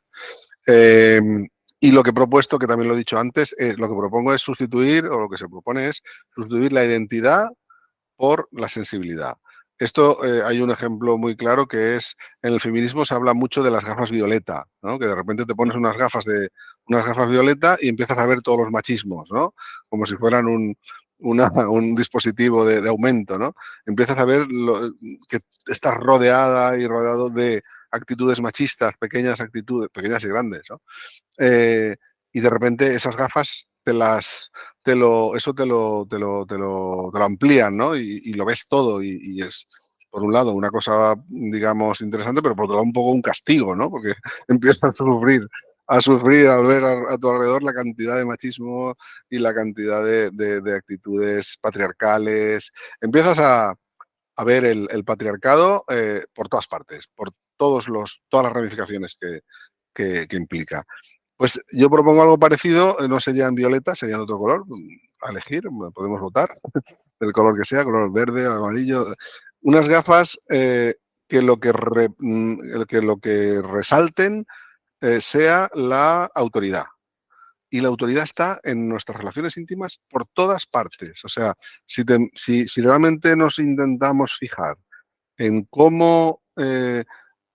Y lo que he propuesto, que también lo he dicho antes, lo que propongo es sustituir, o lo que se propone es sustituir la identidad por la sensibilidad. Esto hay un ejemplo muy claro que es, en el feminismo se habla mucho de las gafas violeta, ¿no? Que de repente te pones unas gafas violeta y empiezas a ver todos los machismos, ¿no? Como si fueran un dispositivo de aumento, ¿no? Empiezas a ver que estás rodeada y rodeado de actitudes machistas, pequeñas actitudes, pequeñas y grandes, ¿no? Y de repente esas gafas te lo amplían, ¿no? Y lo ves todo, y es, por un lado, una cosa, digamos, interesante, pero por otro lado un poco un castigo, ¿no? Porque empiezas a sufrir al ver a tu alrededor la cantidad de machismo y la cantidad de actitudes patriarcales. Empiezas a ver el patriarcado por todas partes, por todas las ramificaciones que implica. Pues yo propongo algo parecido, no sería en violeta, sería en otro color, a elegir, podemos votar, el color que sea, color verde, amarillo. Unas gafas que lo que resalten sea la autoridad. Y la autoridad está en nuestras relaciones íntimas por todas partes. O sea, si realmente nos intentamos fijar en cómo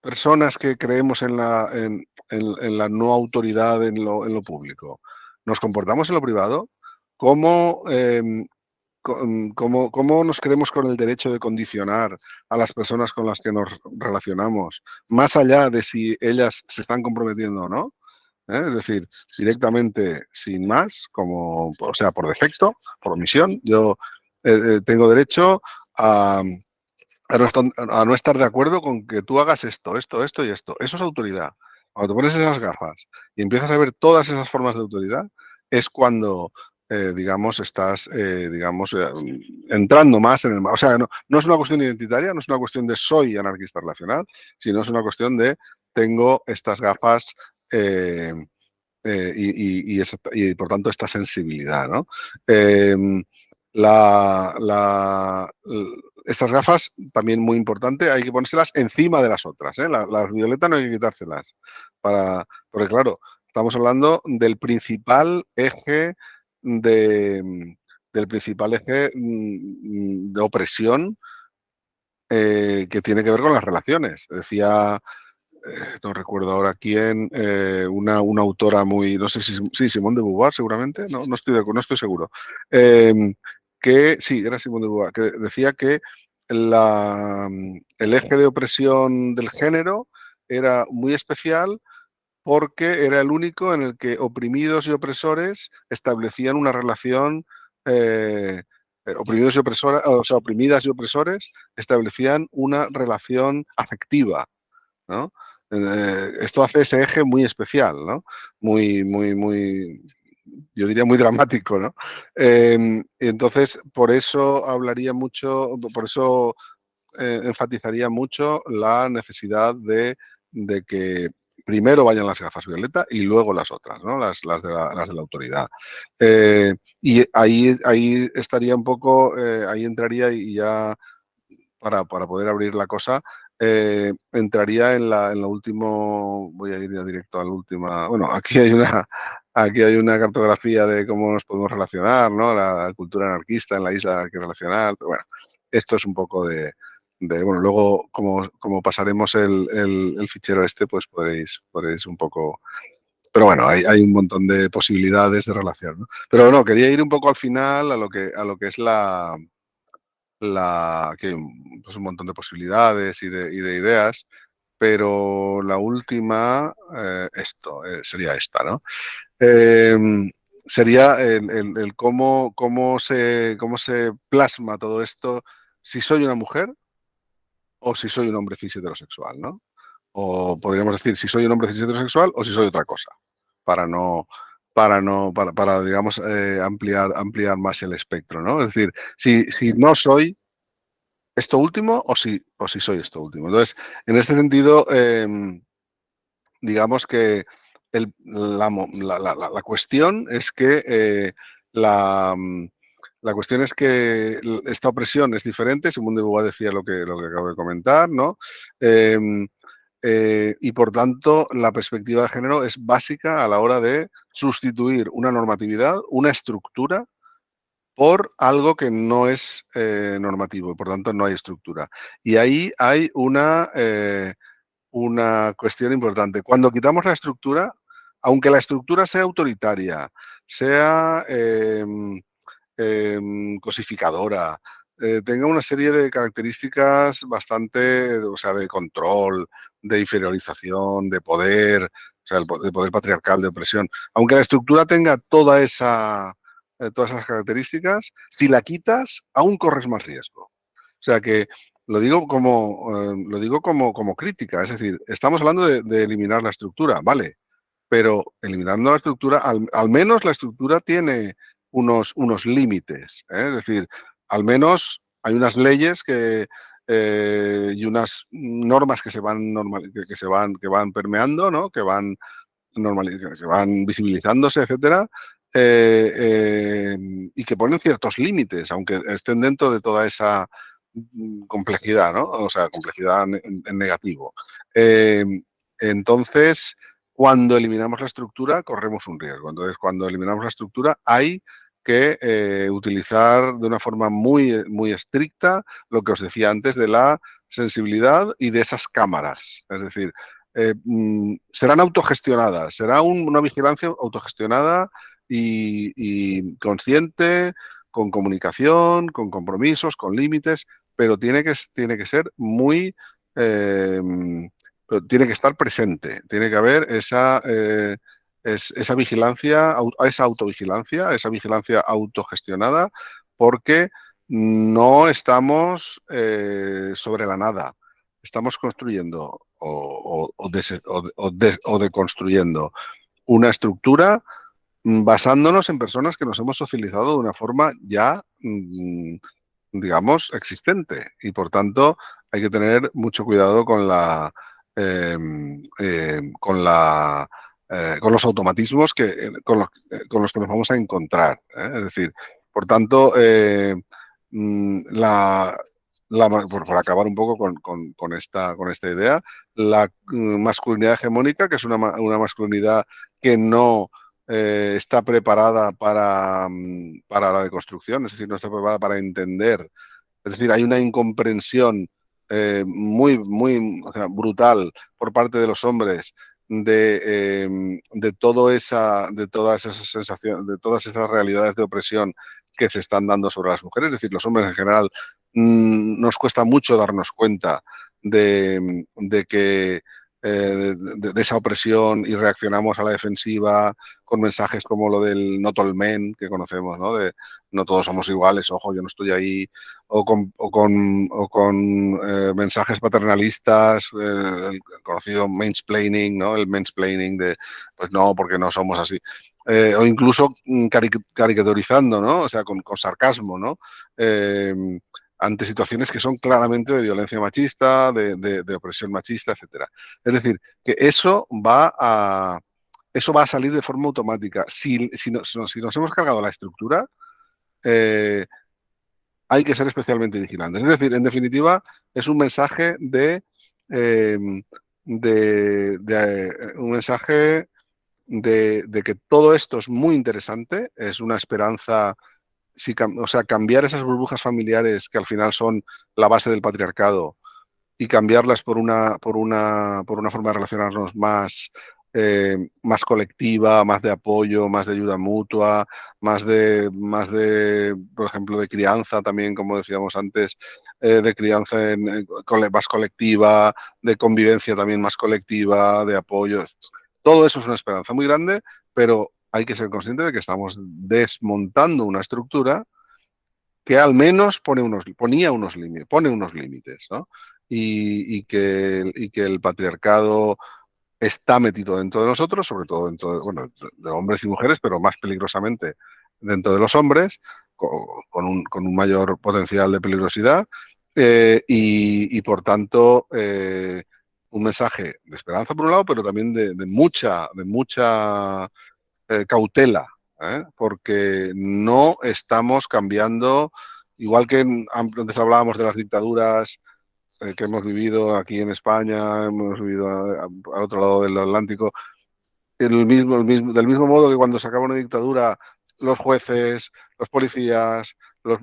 personas que creemos en la no autoridad en lo público nos comportamos en lo privado, cómo nos creemos con el derecho de condicionar a las personas con las que nos relacionamos, más allá de si ellas se están comprometiendo o no. Es decir, directamente, sin más, o sea, por defecto, por omisión, yo tengo derecho a no estar de acuerdo con que tú hagas esto y esto. Eso es autoridad. Cuando te pones esas gafas y empiezas a ver todas esas formas de autoridad, es cuando, digamos, estás, entrando más en el... O sea, no es una cuestión identitaria, no es una cuestión de soy anarquista relacional, sino es una cuestión de tengo estas gafas y por tanto esta sensibilidad, ¿no? Estas gafas, también muy importante, hay que ponérselas encima de las otras, ¿eh? Las violetas no hay que quitárselas, porque claro, estamos hablando del principal eje de opresión que tiene que ver con las relaciones. Decía, no recuerdo ahora quién, una autora muy, no sé si Simone de Beauvoir seguramente, no estoy seguro, que sí, era Simone de Beauvoir, que decía que el eje de opresión del género era muy especial porque era el único en el que oprimidos y opresores establecían una relación, oprimidos y opresoras, o sea, oprimidas y opresores establecían una relación afectiva, ¿no? Esto hace ese eje muy especial, ¿no? Muy, yo diría muy dramático, ¿no? Entonces, por eso hablaría mucho, por eso enfatizaría mucho la necesidad de que primero vayan las gafas violeta y luego las otras, ¿no? Las de la autoridad. Y ahí estaría un poco, ahí entraría, y ya para poder abrir la cosa, entraría en la última, voy a ir ya directo a la última, bueno, aquí hay una cartografía de cómo nos podemos relacionar, ¿no? La cultura anarquista en la isla que relacional, pero bueno, esto es un poco bueno, luego como pasaremos el fichero pues podréis un poco, pero bueno, hay un montón de posibilidades de relación, ¿no? Pero no, quería ir un poco al final a lo que es que hay pues un montón de posibilidades y de ideas, pero la última, sería esta, ¿no? Sería el cómo se plasma todo esto, si soy una mujer o si soy un hombre cis heterosexual, ¿no? O podríamos decir si soy un hombre cis heterosexual o si soy otra cosa, para no para digamos, ampliar más el espectro, ¿no? Es decir, si no soy esto último o si soy esto último. Entonces, en este sentido, digamos que la cuestión es que la cuestión es que esta opresión es diferente. Simone de Beauvoir decía lo que acabo de comentar, ¿no? Y por tanto, la perspectiva de género es básica a la hora de sustituir una normatividad, una estructura, por algo que no es normativo y por tanto no hay estructura. Y ahí hay una cuestión importante. Cuando quitamos la estructura, aunque la estructura sea autoritaria, sea cosificadora, tenga una serie de características bastante, o sea, de control, de inferiorización, de poder, o sea, de poder patriarcal, de opresión. Aunque la estructura tenga todas esas características, si la quitas, aún corres más riesgo. O sea que lo digo como crítica, es decir, estamos hablando de eliminar la estructura, vale, pero eliminando la estructura, al menos la estructura tiene unos límites, ¿eh? Es decir, al menos hay unas leyes y unas normas que van permeando, ¿no? Que van visibilizándose, etcétera, y que ponen ciertos límites, aunque estén dentro de toda esa complejidad, ¿no? O sea, complejidad en negativo. Entonces, cuando eliminamos la estructura, corremos un riesgo. Entonces, cuando eliminamos la estructura, hay que utilizar de una forma muy, muy estricta lo que os decía antes de la sensibilidad y de esas cámaras. Es decir, serán autogestionadas, será una vigilancia autogestionada y consciente, con comunicación, con compromisos, con límites, pero tiene que ser muy... pero tiene que estar presente, tiene que haber esa vigilancia, esa autovigilancia, esa vigilancia autogestionada, porque no estamos sobre la nada, estamos construyendo o deconstruyendo una estructura basándonos en personas que nos hemos socializado de una forma ya, digamos, existente. Y por tanto, hay que tener mucho cuidado con los automatismos con los que nos vamos a encontrar, ¿eh? Es decir, por tanto, por acabar un poco con esta idea, la masculinidad hegemónica, que es una masculinidad que no está preparada para la deconstrucción, es decir, no está preparada para entender. Es decir, hay una incomprensión muy, muy, o sea, brutal por parte de los hombres de todas esas sensaciones, de todas esas realidades de opresión que se están dando sobre las mujeres. Es decir, los hombres en general nos cuesta mucho darnos cuenta de que de esa opresión y reaccionamos a la defensiva con mensajes como lo del not all men que conocemos, ¿no? De no todos somos iguales, ojo, yo no estoy ahí, o con mensajes paternalistas, el conocido mansplaining, ¿no? El mansplaining de, pues no, porque no somos así. O incluso caricaturizando, ¿no? O sea, con sarcasmo, ¿no? Ante situaciones que son claramente de violencia machista, de opresión machista, etcétera. Es decir, que eso va a salir de forma automática. Si nos hemos cargado la estructura, hay que ser especialmente vigilantes. Es decir, en definitiva, es un mensaje un mensaje de que todo esto es muy interesante, es una esperanza. O sea, cambiar esas burbujas familiares que al final son la base del patriarcado y cambiarlas por una forma de relacionarnos más colectiva, más de apoyo, más de ayuda mutua, más de, por ejemplo, de crianza también, como decíamos antes, de crianza más colectiva, de convivencia también más colectiva, de apoyo. Todo eso es una esperanza muy grande, pero hay que ser consciente de que estamos desmontando una estructura que al menos pone unos límites, ¿no? Y que el patriarcado está metido dentro de nosotros, sobre todo dentro de, bueno, de hombres y mujeres, pero más peligrosamente dentro de los hombres, con un mayor potencial de peligrosidad, y por tanto un mensaje de esperanza por un lado, pero también de mucha cautela, porque no estamos cambiando, igual que antes hablábamos de las dictaduras que hemos vivido aquí en España, hemos vivido al otro lado del Atlántico, del mismo modo que cuando se acaba una dictadura, los jueces, los policías,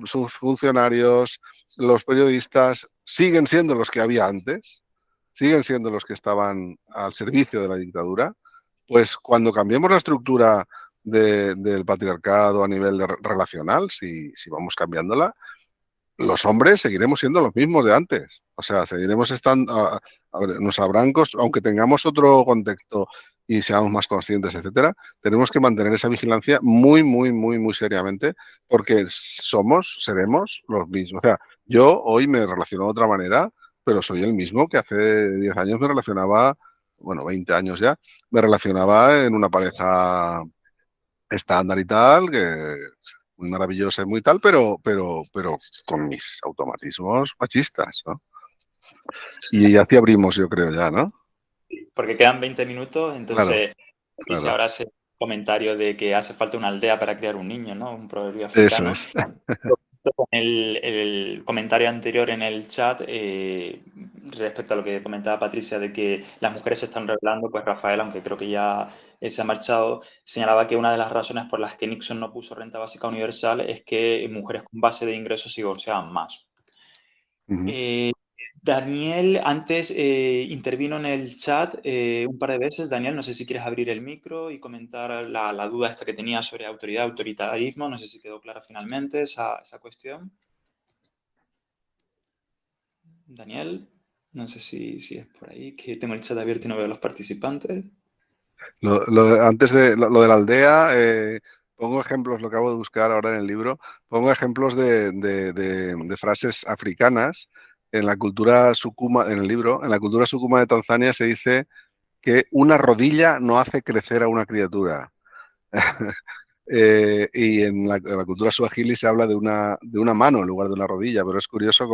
sus funcionarios, los periodistas siguen siendo los que había antes, siguen siendo los que estaban al servicio de la dictadura. Pues cuando cambiemos la estructura del patriarcado a nivel relacional, si vamos cambiándola, los hombres seguiremos siendo los mismos de antes. O sea, seguiremos estando, nos habrán, aunque tengamos otro contexto y seamos más conscientes, etcétera, tenemos que mantener esa vigilancia muy seriamente, porque seremos los mismos. O sea, yo hoy me relaciono de otra manera, pero soy el mismo que hace 10 años me relacionaba, bueno, 20 años ya, me relacionaba en una pareja estándar y tal, que muy maravillosa y muy tal, pero con mis automatismos machistas, ¿no? Y así abrimos, yo creo ya, ¿no? Porque quedan 20 minutos, entonces, Claro. y si ahora hace comentario de que hace falta una aldea para criar un niño, ¿no? Un proverbio Eso africano. es. Con el comentario anterior en el chat, respecto a lo que comentaba Patricia de que las mujeres se están rebelando, pues Rafael, aunque creo que ya se ha marchado, señalaba que una de las razones por las que Nixon no puso renta básica universal es que mujeres con base de ingresos se divorciaban más. Daniel, antes intervino en el chat un par de veces. Daniel, no sé si quieres abrir el micro y comentar la duda esta que tenía sobre autoridad, autoritarismo. No sé si quedó clara finalmente esa cuestión. Daniel, no sé si es por ahí, que tengo el chat abierto y no veo a los participantes. Antes de lo de la aldea, pongo ejemplos, lo acabo de buscar ahora en el libro, pongo ejemplos de frases africanas. En la cultura sukuma, en el libro, en la cultura sukuma de Tanzania se dice que una rodilla no hace crecer a una criatura. Y en la cultura suajili se habla de una mano en lugar de una rodilla, pero es curioso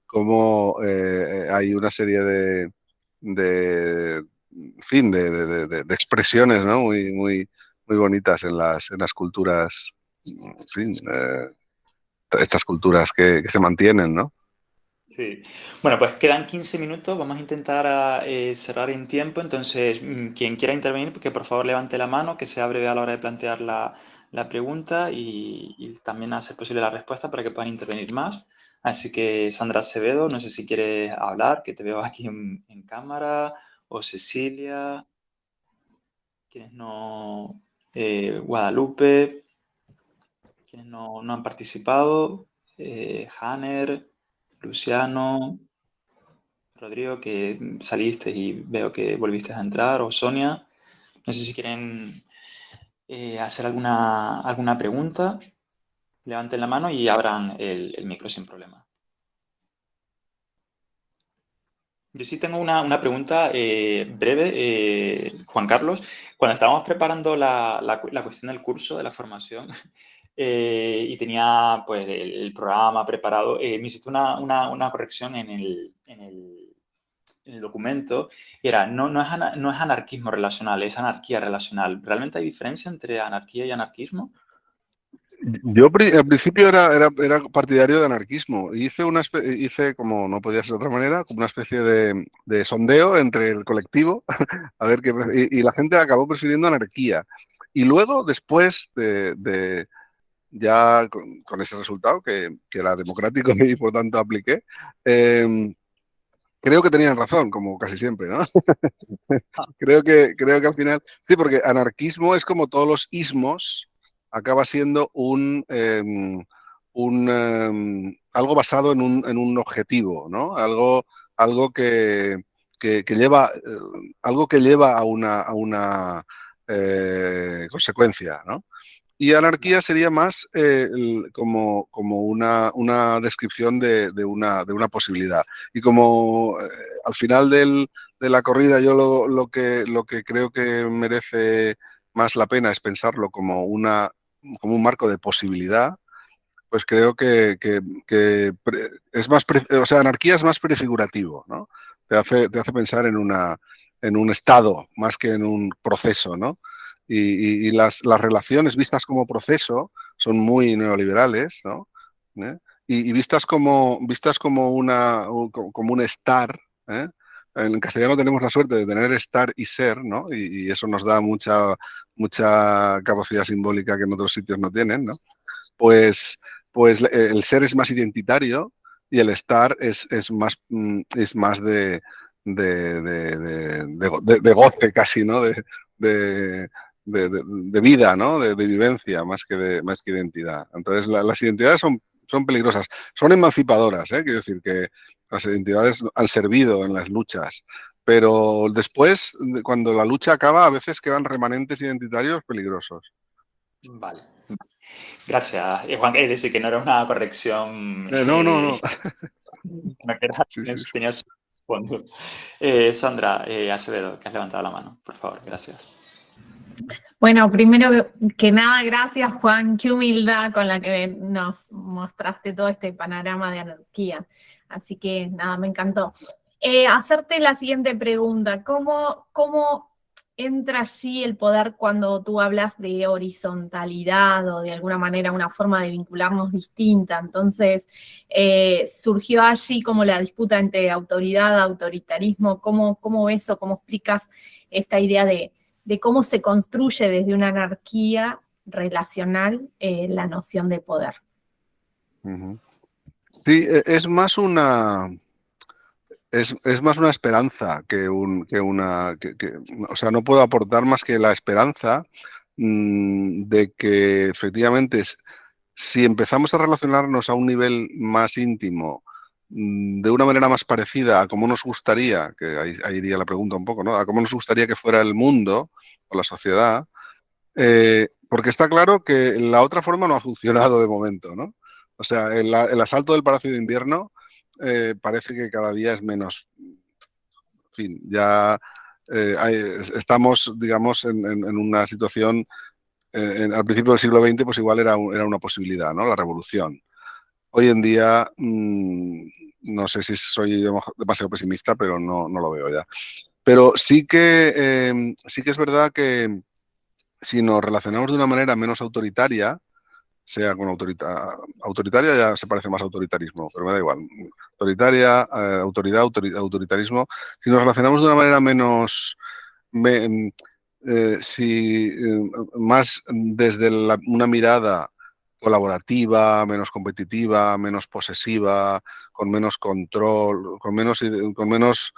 cómo hay una serie en fin, de expresiones, ¿no? Muy bonitas en las culturas, en fin, estas culturas que se mantienen, ¿no? Sí. Bueno, pues quedan 15 minutos. Vamos a intentar cerrar en tiempo. Entonces, quien quiera intervenir, que por favor levante la mano, que sea breve a la hora de plantear la pregunta y también hacer posible la respuesta para que puedan intervenir más. Así que, Sandra Acevedo, no sé si quieres hablar, que te veo aquí en cámara, o Cecilia, quienes no, Guadalupe, quienes no han participado, Hanner, Luciano, Rodrigo, que saliste y veo que volviste a entrar, o Sonia. No sé si quieren hacer alguna pregunta. Levanten la mano y abran el micro sin problema. Yo sí tengo una pregunta breve, Juan Carlos. Cuando estábamos preparando la cuestión del curso, de la formación, y tenía pues el programa preparado, me hiciste una corrección en el documento, y era, no es anarquismo relacional, es anarquía relacional. ¿Realmente hay diferencia entre anarquía y anarquismo? Yo al principio era partidario de anarquismo. Hice, como no podía ser de otra manera, como una especie de sondeo entre el colectivo, a ver y la gente acabó prefiriendo anarquía. Y luego, después ya con ese resultado, que era democrático y por tanto apliqué, creo que tenían razón, como casi siempre, ¿no? Creo que al final, sí, porque anarquismo es como todos los ismos, acaba siendo algo basado en un objetivo, ¿no? Algo que lleva, algo que lleva a una consecuencia, ¿no? Y anarquía sería más como una descripción de una posibilidad. Y como al final de la corrida yo lo que creo que merece más la pena es pensarlo como un marco de posibilidad, pues creo que es más, o sea, anarquía es más prefigurativo, ¿no? Te hace pensar en un estado más que en un proceso, ¿no? Y las relaciones vistas como proceso son muy neoliberales, ¿no? ¿Eh? Y vistas como como un estar, ¿eh? En castellano tenemos la suerte de tener estar y ser, ¿no? Y eso nos da mucha capacidad simbólica que en otros sitios no tienen, ¿no? Pues, pues el ser es más identitario y el estar es más de goce casi, ¿no? De vida, ¿no? De vivencia, más que identidad. Entonces, las identidades son peligrosas, son emancipadoras, ¿eh? Quiero decir que las identidades han servido en las luchas, pero después, cuando la lucha acaba, a veces quedan remanentes identitarios peligrosos. Vale. Gracias, Juan. Es decir, que no era una corrección. No. No que era, Sí. tenía su fondo. Sandra Acevedo, que has levantado la mano, por favor, gracias. Bueno, primero que nada, gracias Juan, qué humildad con la que nos mostraste todo este panorama de anarquía. Así que nada, me encantó. Hacerte la siguiente pregunta, ¿cómo entra allí el poder cuando tú hablas de horizontalidad o de alguna manera una forma de vincularnos distinta? Entonces, surgió allí como la disputa entre autoridad, autoritarismo. ¿Cómo ves o cómo explicas esta idea de cómo se construye desde una anarquía relacional la noción de poder? Sí, es más es más una esperanza o sea, no puedo aportar más que la esperanza de que efectivamente si empezamos a relacionarnos a un nivel más íntimo, de una manera más parecida a cómo nos gustaría, que ahí iría la pregunta un poco, ¿no? A cómo nos gustaría que fuera el mundo o la sociedad, porque está claro que la otra forma no ha funcionado de momento, ¿no? O sea, el asalto del Palacio de Invierno parece que cada día es menos. En fin, ya estamos, digamos, en una situación, al principio del siglo XX, pues igual era una posibilidad, ¿no? La revolución. Hoy en día, no sé si soy demasiado pesimista, pero no lo veo ya. Pero sí que es verdad que si nos relacionamos de una manera menos autoritaria, sea con autoritaria ya se parece más a autoritarismo, pero me da igual. Autoritaria, autoridad, autoritarismo. Si nos relacionamos de una manera menos, más desde una mirada colaborativa, menos competitiva, menos posesiva, con menos control, con menos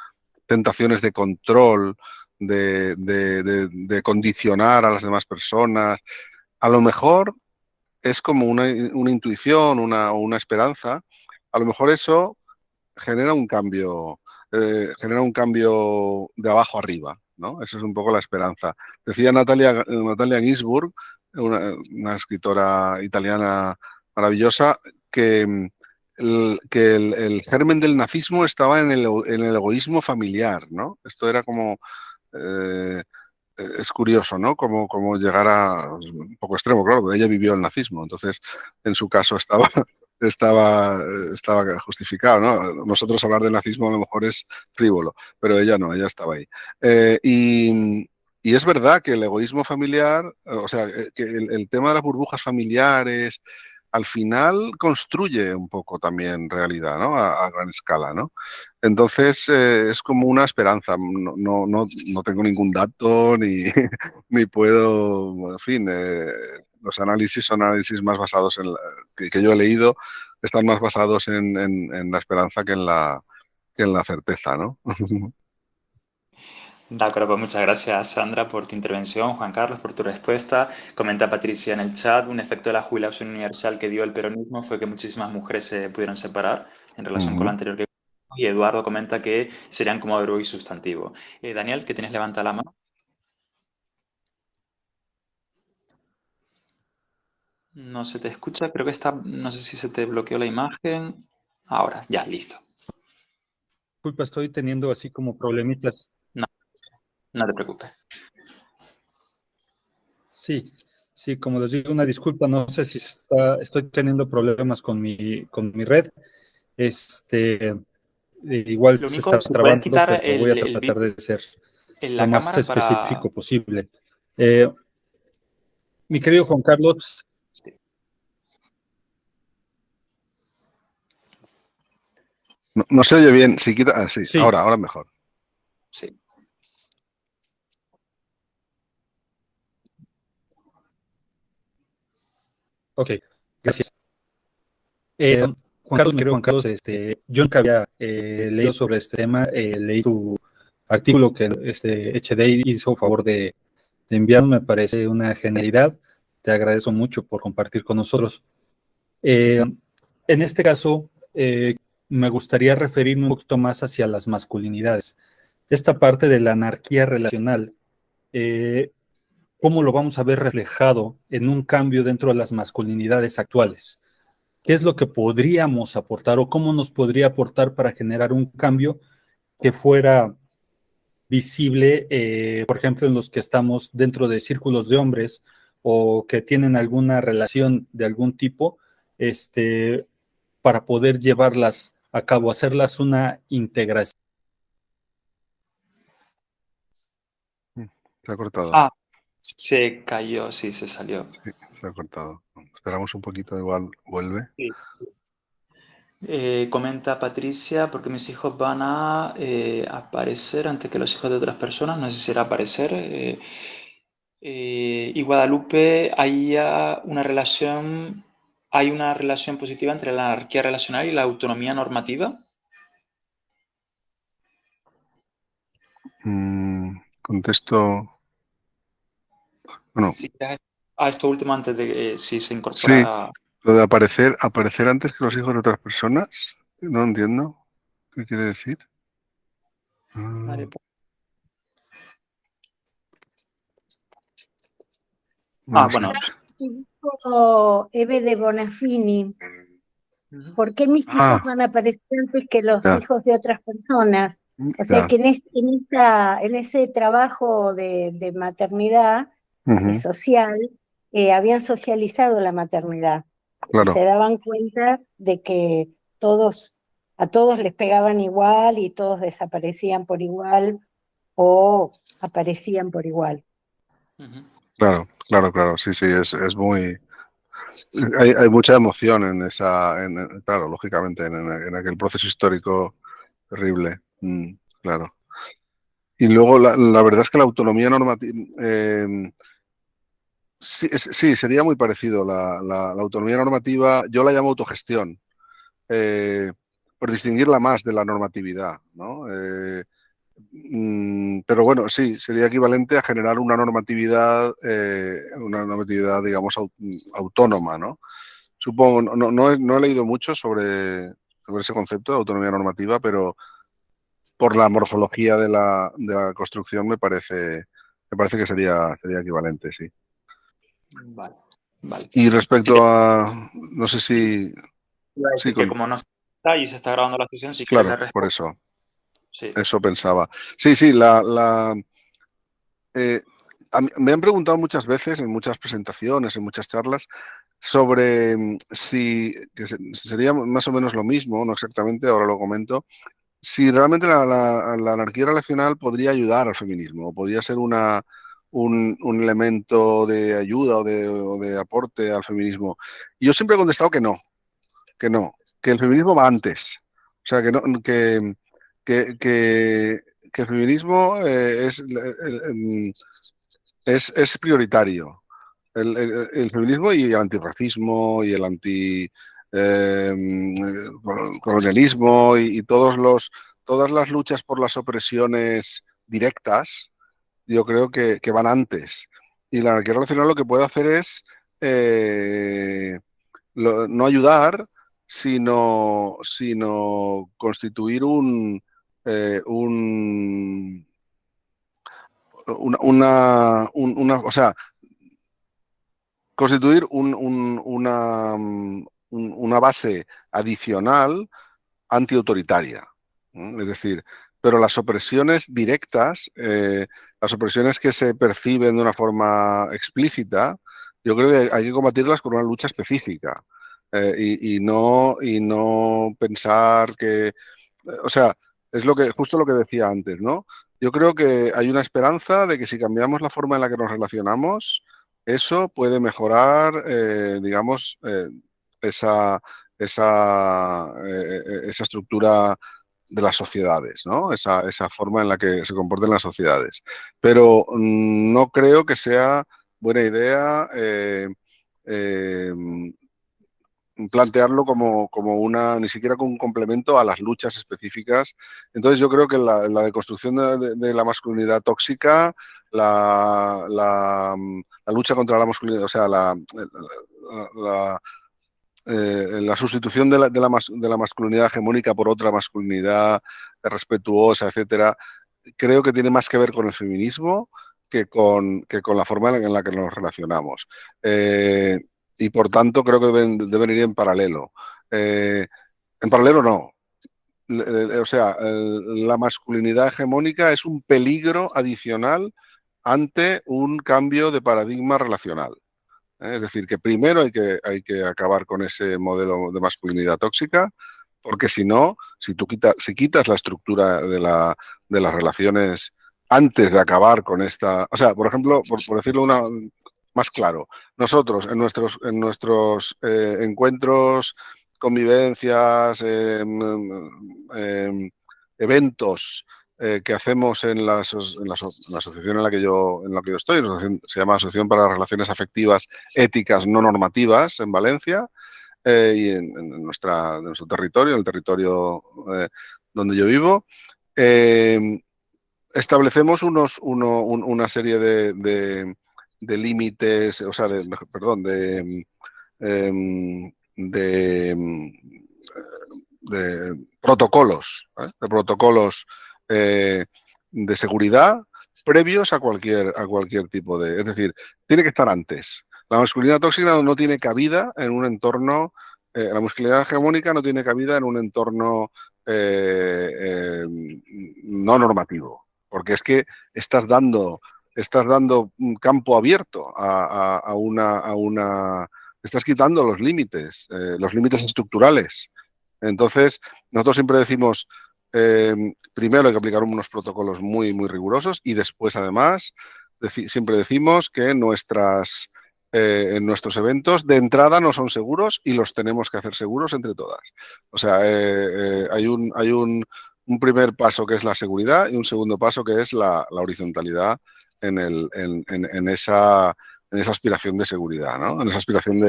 tentaciones de control, de condicionar a las demás personas, a lo mejor es como una intuición, una esperanza. A lo mejor eso genera un cambio de abajo arriba, ¿no? Esa es un poco la esperanza. Decía Natalia Ginzburg, una escritora italiana maravillosa, que el germen del nazismo estaba en el egoísmo familiar, ¿no? Esto era como... es curioso, ¿no? Como llegar a un poco extremo, claro, ella vivió el nazismo, entonces en su caso estaba justificado, ¿no? Nosotros hablar de nazismo a lo mejor es frívolo, pero ella no, ella estaba ahí. Y es verdad que el egoísmo familiar, o sea, que el tema de las burbujas familiares, al final construye un poco también realidad, ¿no? A gran escala, ¿no? Entonces es como una esperanza. No tengo ningún dato ni puedo, en fin, los análisis son análisis más basados que yo he leído, están más basados en la esperanza que en la certeza, ¿no? De acuerdo, pues muchas gracias Sandra por tu intervención, Juan Carlos por tu respuesta. Comenta Patricia en el chat, un efecto de la jubilación universal que dio el peronismo fue que muchísimas mujeres se pudieron separar en relación con lo anterior que... Y Eduardo comenta que serían como verbo y sustantivo. Daniel, que tienes levanta la mano. No se te escucha, creo que está, no sé si se te bloqueó la imagen. Ahora, ya, listo. Disculpa, estoy teniendo así como problemitas. No, no te preocupes. Sí, sí, como les digo, una disculpa, no sé si estoy teniendo problemas con mi red. Igual Lo se único, está si puedes trabando, quitar pero voy a el tratar vídeo de ser en lo la más cámara para... específico posible. Mi querido Juan Carlos, Sí. No se oye bien. Si quita, sí, sí, ahora mejor. Sí. ok, gracias. Juan Carlos, yo nunca había leído sobre este tema, leí tu artículo que HD hizo favor de enviarme, me parece una genialidad, te agradezco mucho por compartir con nosotros. En este caso, me gustaría referirme un poquito más hacia las masculinidades. Esta parte de la anarquía relacional, ¿cómo lo vamos a ver reflejado en un cambio dentro de las masculinidades actuales? ¿Qué es lo que podríamos aportar o cómo nos podría aportar para generar un cambio que fuera visible, por ejemplo, en los que estamos dentro de círculos de hombres o que tienen alguna relación de algún tipo, para poder llevarlas a cabo, hacerlas una integración? Se ha cortado. Ah, se cayó, sí, se salió. Sí, se ha cortado. Esperamos un poquito, igual vuelve. Sí. Comenta Patricia, porque mis hijos van a aparecer antes que los hijos de otras personas, no sé si era aparecer. Y Guadalupe, hay una relación positiva entre la anarquía relacional y la autonomía normativa. Contesto. Bueno, Sí, esto último antes de que si se sí, incorporara. lo de aparecer antes que los hijos de otras personas, no entiendo. ¿Qué quiere decir? Vale, pues. Bueno. Dijo Eve de Bonafini, ¿por qué mis hijos van a aparecer antes que los hijos de otras personas? O sea que en ese trabajo de maternidad social, habían socializado la maternidad. Claro. Y se daban cuenta de que a todos les pegaban igual y todos desaparecían por igual o aparecían por igual. Claro. Sí, es muy... Hay mucha emoción en esa... claro, lógicamente, en aquel proceso histórico terrible. Claro. Y luego la verdad es que la autonomía normativa... sí, sería muy parecido. La autonomía normativa, yo la llamo autogestión, por distinguirla más de la normatividad, ¿no? Pero bueno, sí, sería equivalente a generar una normatividad, digamos, autónoma, ¿no? Supongo, no he leído mucho sobre ese concepto de autonomía normativa, pero por la morfología de la construcción me parece que sería equivalente, sí. Vale. Y respecto a, no sé si... Sí, que como no se está y se está grabando la sesión, si quieres Claro, le respondo. por eso. Sí. Eso pensaba. Sí, me han preguntado muchas veces, en muchas presentaciones, en muchas charlas, sobre si sería más o menos lo mismo, no exactamente, ahora lo comento, si realmente la anarquía relacional podría ayudar al feminismo, o podría ser un elemento de ayuda o de aporte al feminismo. Y yo siempre he contestado que no, que el feminismo va antes. O sea, que el feminismo es prioritario. El feminismo y el antirracismo y el colonialismo y todas las luchas por las opresiones directas, yo creo que van antes. Y la anarquía relacional lo que puede hacer es no ayudar, sino constituir o sea, constituir una base adicional antiautoritaria. Es decir, pero las opresiones directas, las opresiones que se perciben de una forma explícita, yo creo que hay que combatirlas con una lucha específica y no pensar que, o sea, es justo lo que decía antes, ¿no? Yo creo que hay una esperanza de que si cambiamos la forma en la que nos relacionamos, eso puede mejorar, digamos, esa estructura de las sociedades, ¿no? Esa forma en la que se comportan las sociedades. Pero no creo que sea buena idea plantearlo como ni siquiera como un complemento a las luchas específicas. Entonces yo creo que la deconstrucción de la masculinidad tóxica, la lucha contra la masculinidad, o sea, la sustitución de la masculinidad hegemónica por otra masculinidad respetuosa, etcétera, creo que tiene más que ver con el feminismo que con la forma en la que nos relacionamos. Y por tanto creo que deben ir en paralelo. En paralelo no. O sea, la masculinidad hegemónica es un peligro adicional ante un cambio de paradigma relacional. Es decir, que primero hay que acabar con ese modelo de masculinidad tóxica, porque si no, si quitas la estructura de las relaciones antes de acabar con esta... O sea, por ejemplo, por decirlo más claro, nosotros en nuestros encuentros, convivencias, eventos que hacemos en la asociación en la que yo estoy, se llama Asociación para las Relaciones Afectivas Éticas No Normativas en Valencia, y en nuestro territorio, en el territorio donde yo vivo, establecemos una serie de límites, o sea, de protocolos, de seguridad previos a cualquier tipo de... Es decir, tiene que estar antes. La masculinidad tóxica no tiene cabida en un entorno... la masculinidad hegemónica no tiene cabida en un entorno no normativo, porque es que estás dando un campo abierto a una... Estás quitando los límites estructurales. Entonces, nosotros siempre decimos... primero hay que aplicar unos protocolos muy, muy rigurosos y después, además, siempre decimos que en nuestros eventos de entrada no son seguros y los tenemos que hacer seguros entre todas. O sea, hay un primer paso que es la seguridad y un segundo paso que es la horizontalidad en esa aspiración de seguridad, ¿no? En esa aspiración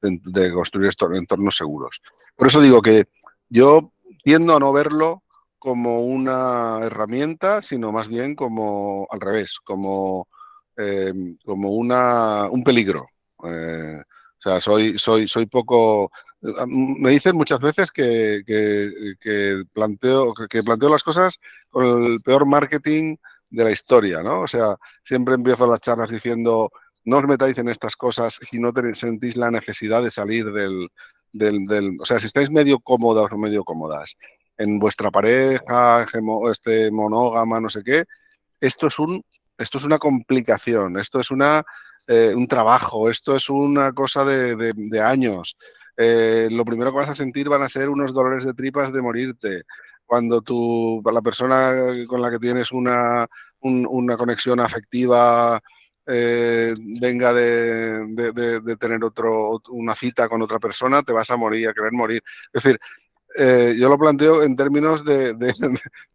de construir estos entornos seguros. Por eso digo que yo tiendo a no verlo como una herramienta, sino más bien como al revés, como un peligro. O sea, soy poco... Me dicen muchas veces que planteo las cosas con el peor marketing de la historia, ¿no? O sea, siempre empiezo las charlas diciendo: no os metáis en estas cosas si no sentís la necesidad de salir o sea, si estáis medio cómodos o medio cómodas en vuestra pareja, monógama, no sé qué, esto es una complicación, esto es un trabajo, esto es una cosa de años. Lo primero que vas a sentir van a ser unos dolores de tripas de morirte. Cuando la persona con la que tienes una conexión afectiva venga de tener una cita con otra persona, te vas a morir, a querer morir. Es decir, yo lo planteo en términos de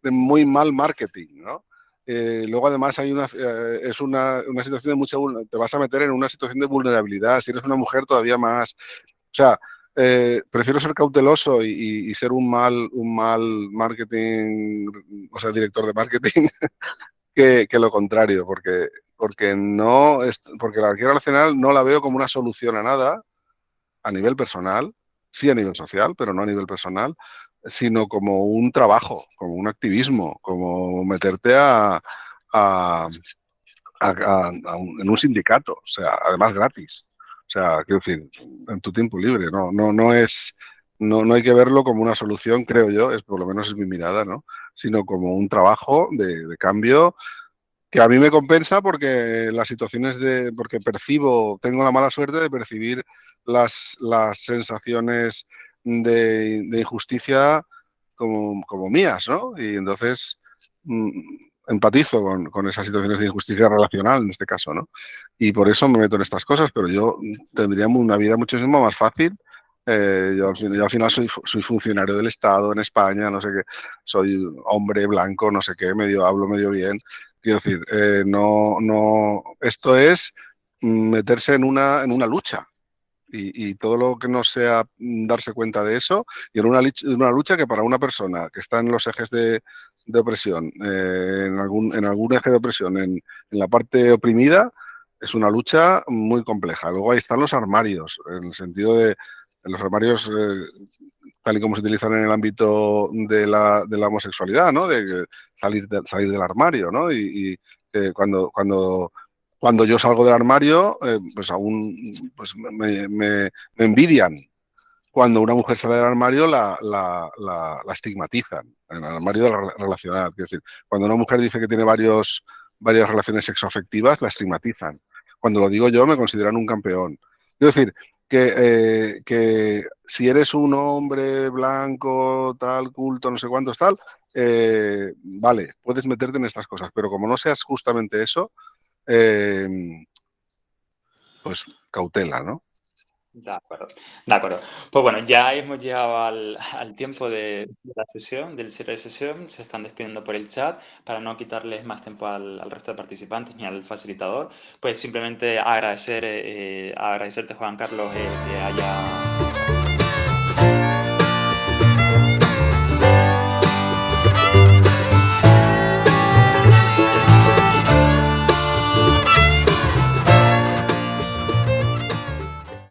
muy mal marketing, ¿no? Luego, además, hay una situación de mucha vulnerabilidad. Te vas a meter en una situación de vulnerabilidad. Si eres una mujer, todavía más. O sea, prefiero ser cauteloso y ser un mal marketing, o sea, director de marketing, que lo contrario, porque la anarquía relacional no la veo como una solución a nada a nivel personal, sí a nivel social, pero no a nivel personal, sino como un trabajo, como un activismo, como meterte en un sindicato, o sea, además gratis. O sea, quiero decir, en tu tiempo libre, no hay que verlo como una solución, creo yo, por lo menos es mi mirada, ¿no? Sino como un trabajo de cambio que a mí me compensa porque las situaciones porque tengo la mala suerte de percibir las sensaciones de injusticia como mías, ¿no? Y entonces empatizo con esas situaciones de injusticia relacional, en este caso, ¿no? Y por eso me meto en estas cosas, pero yo tendría una vida muchísimo más fácil. Yo al final soy funcionario del Estado en España, no sé qué, soy hombre blanco, no sé qué, hablo medio bien. Quiero decir, esto es meterse en una lucha. Y todo lo que no sea darse cuenta de eso, y en una lucha que para una persona que está en los ejes de opresión, en algún eje de opresión, en la parte oprimida, es una lucha muy compleja. Luego ahí están los armarios, en el sentido de los armarios tal y como se utilizan en el ámbito de la homosexualidad, ¿no? De salir del armario, ¿no? Y cuando yo salgo del armario, pues aún me envidian. Cuando una mujer sale del armario, la estigmatizan, en el armario relacional. Es decir, cuando una mujer dice que tiene varias relaciones sexoafectivas, la estigmatizan. Cuando lo digo yo, me consideran un campeón. Es decir, que si eres un hombre blanco, tal, culto, no sé cuántos, tal, vale, puedes meterte en estas cosas, pero como no seas justamente eso, pues cautela, ¿no? De acuerdo, de acuerdo. Pues bueno, ya hemos llegado al tiempo de la sesión, del cierre de sesión. Se están despidiendo por el chat para no quitarles más tiempo al resto de participantes ni al facilitador. Pues simplemente agradecerte, Juan Carlos, que haya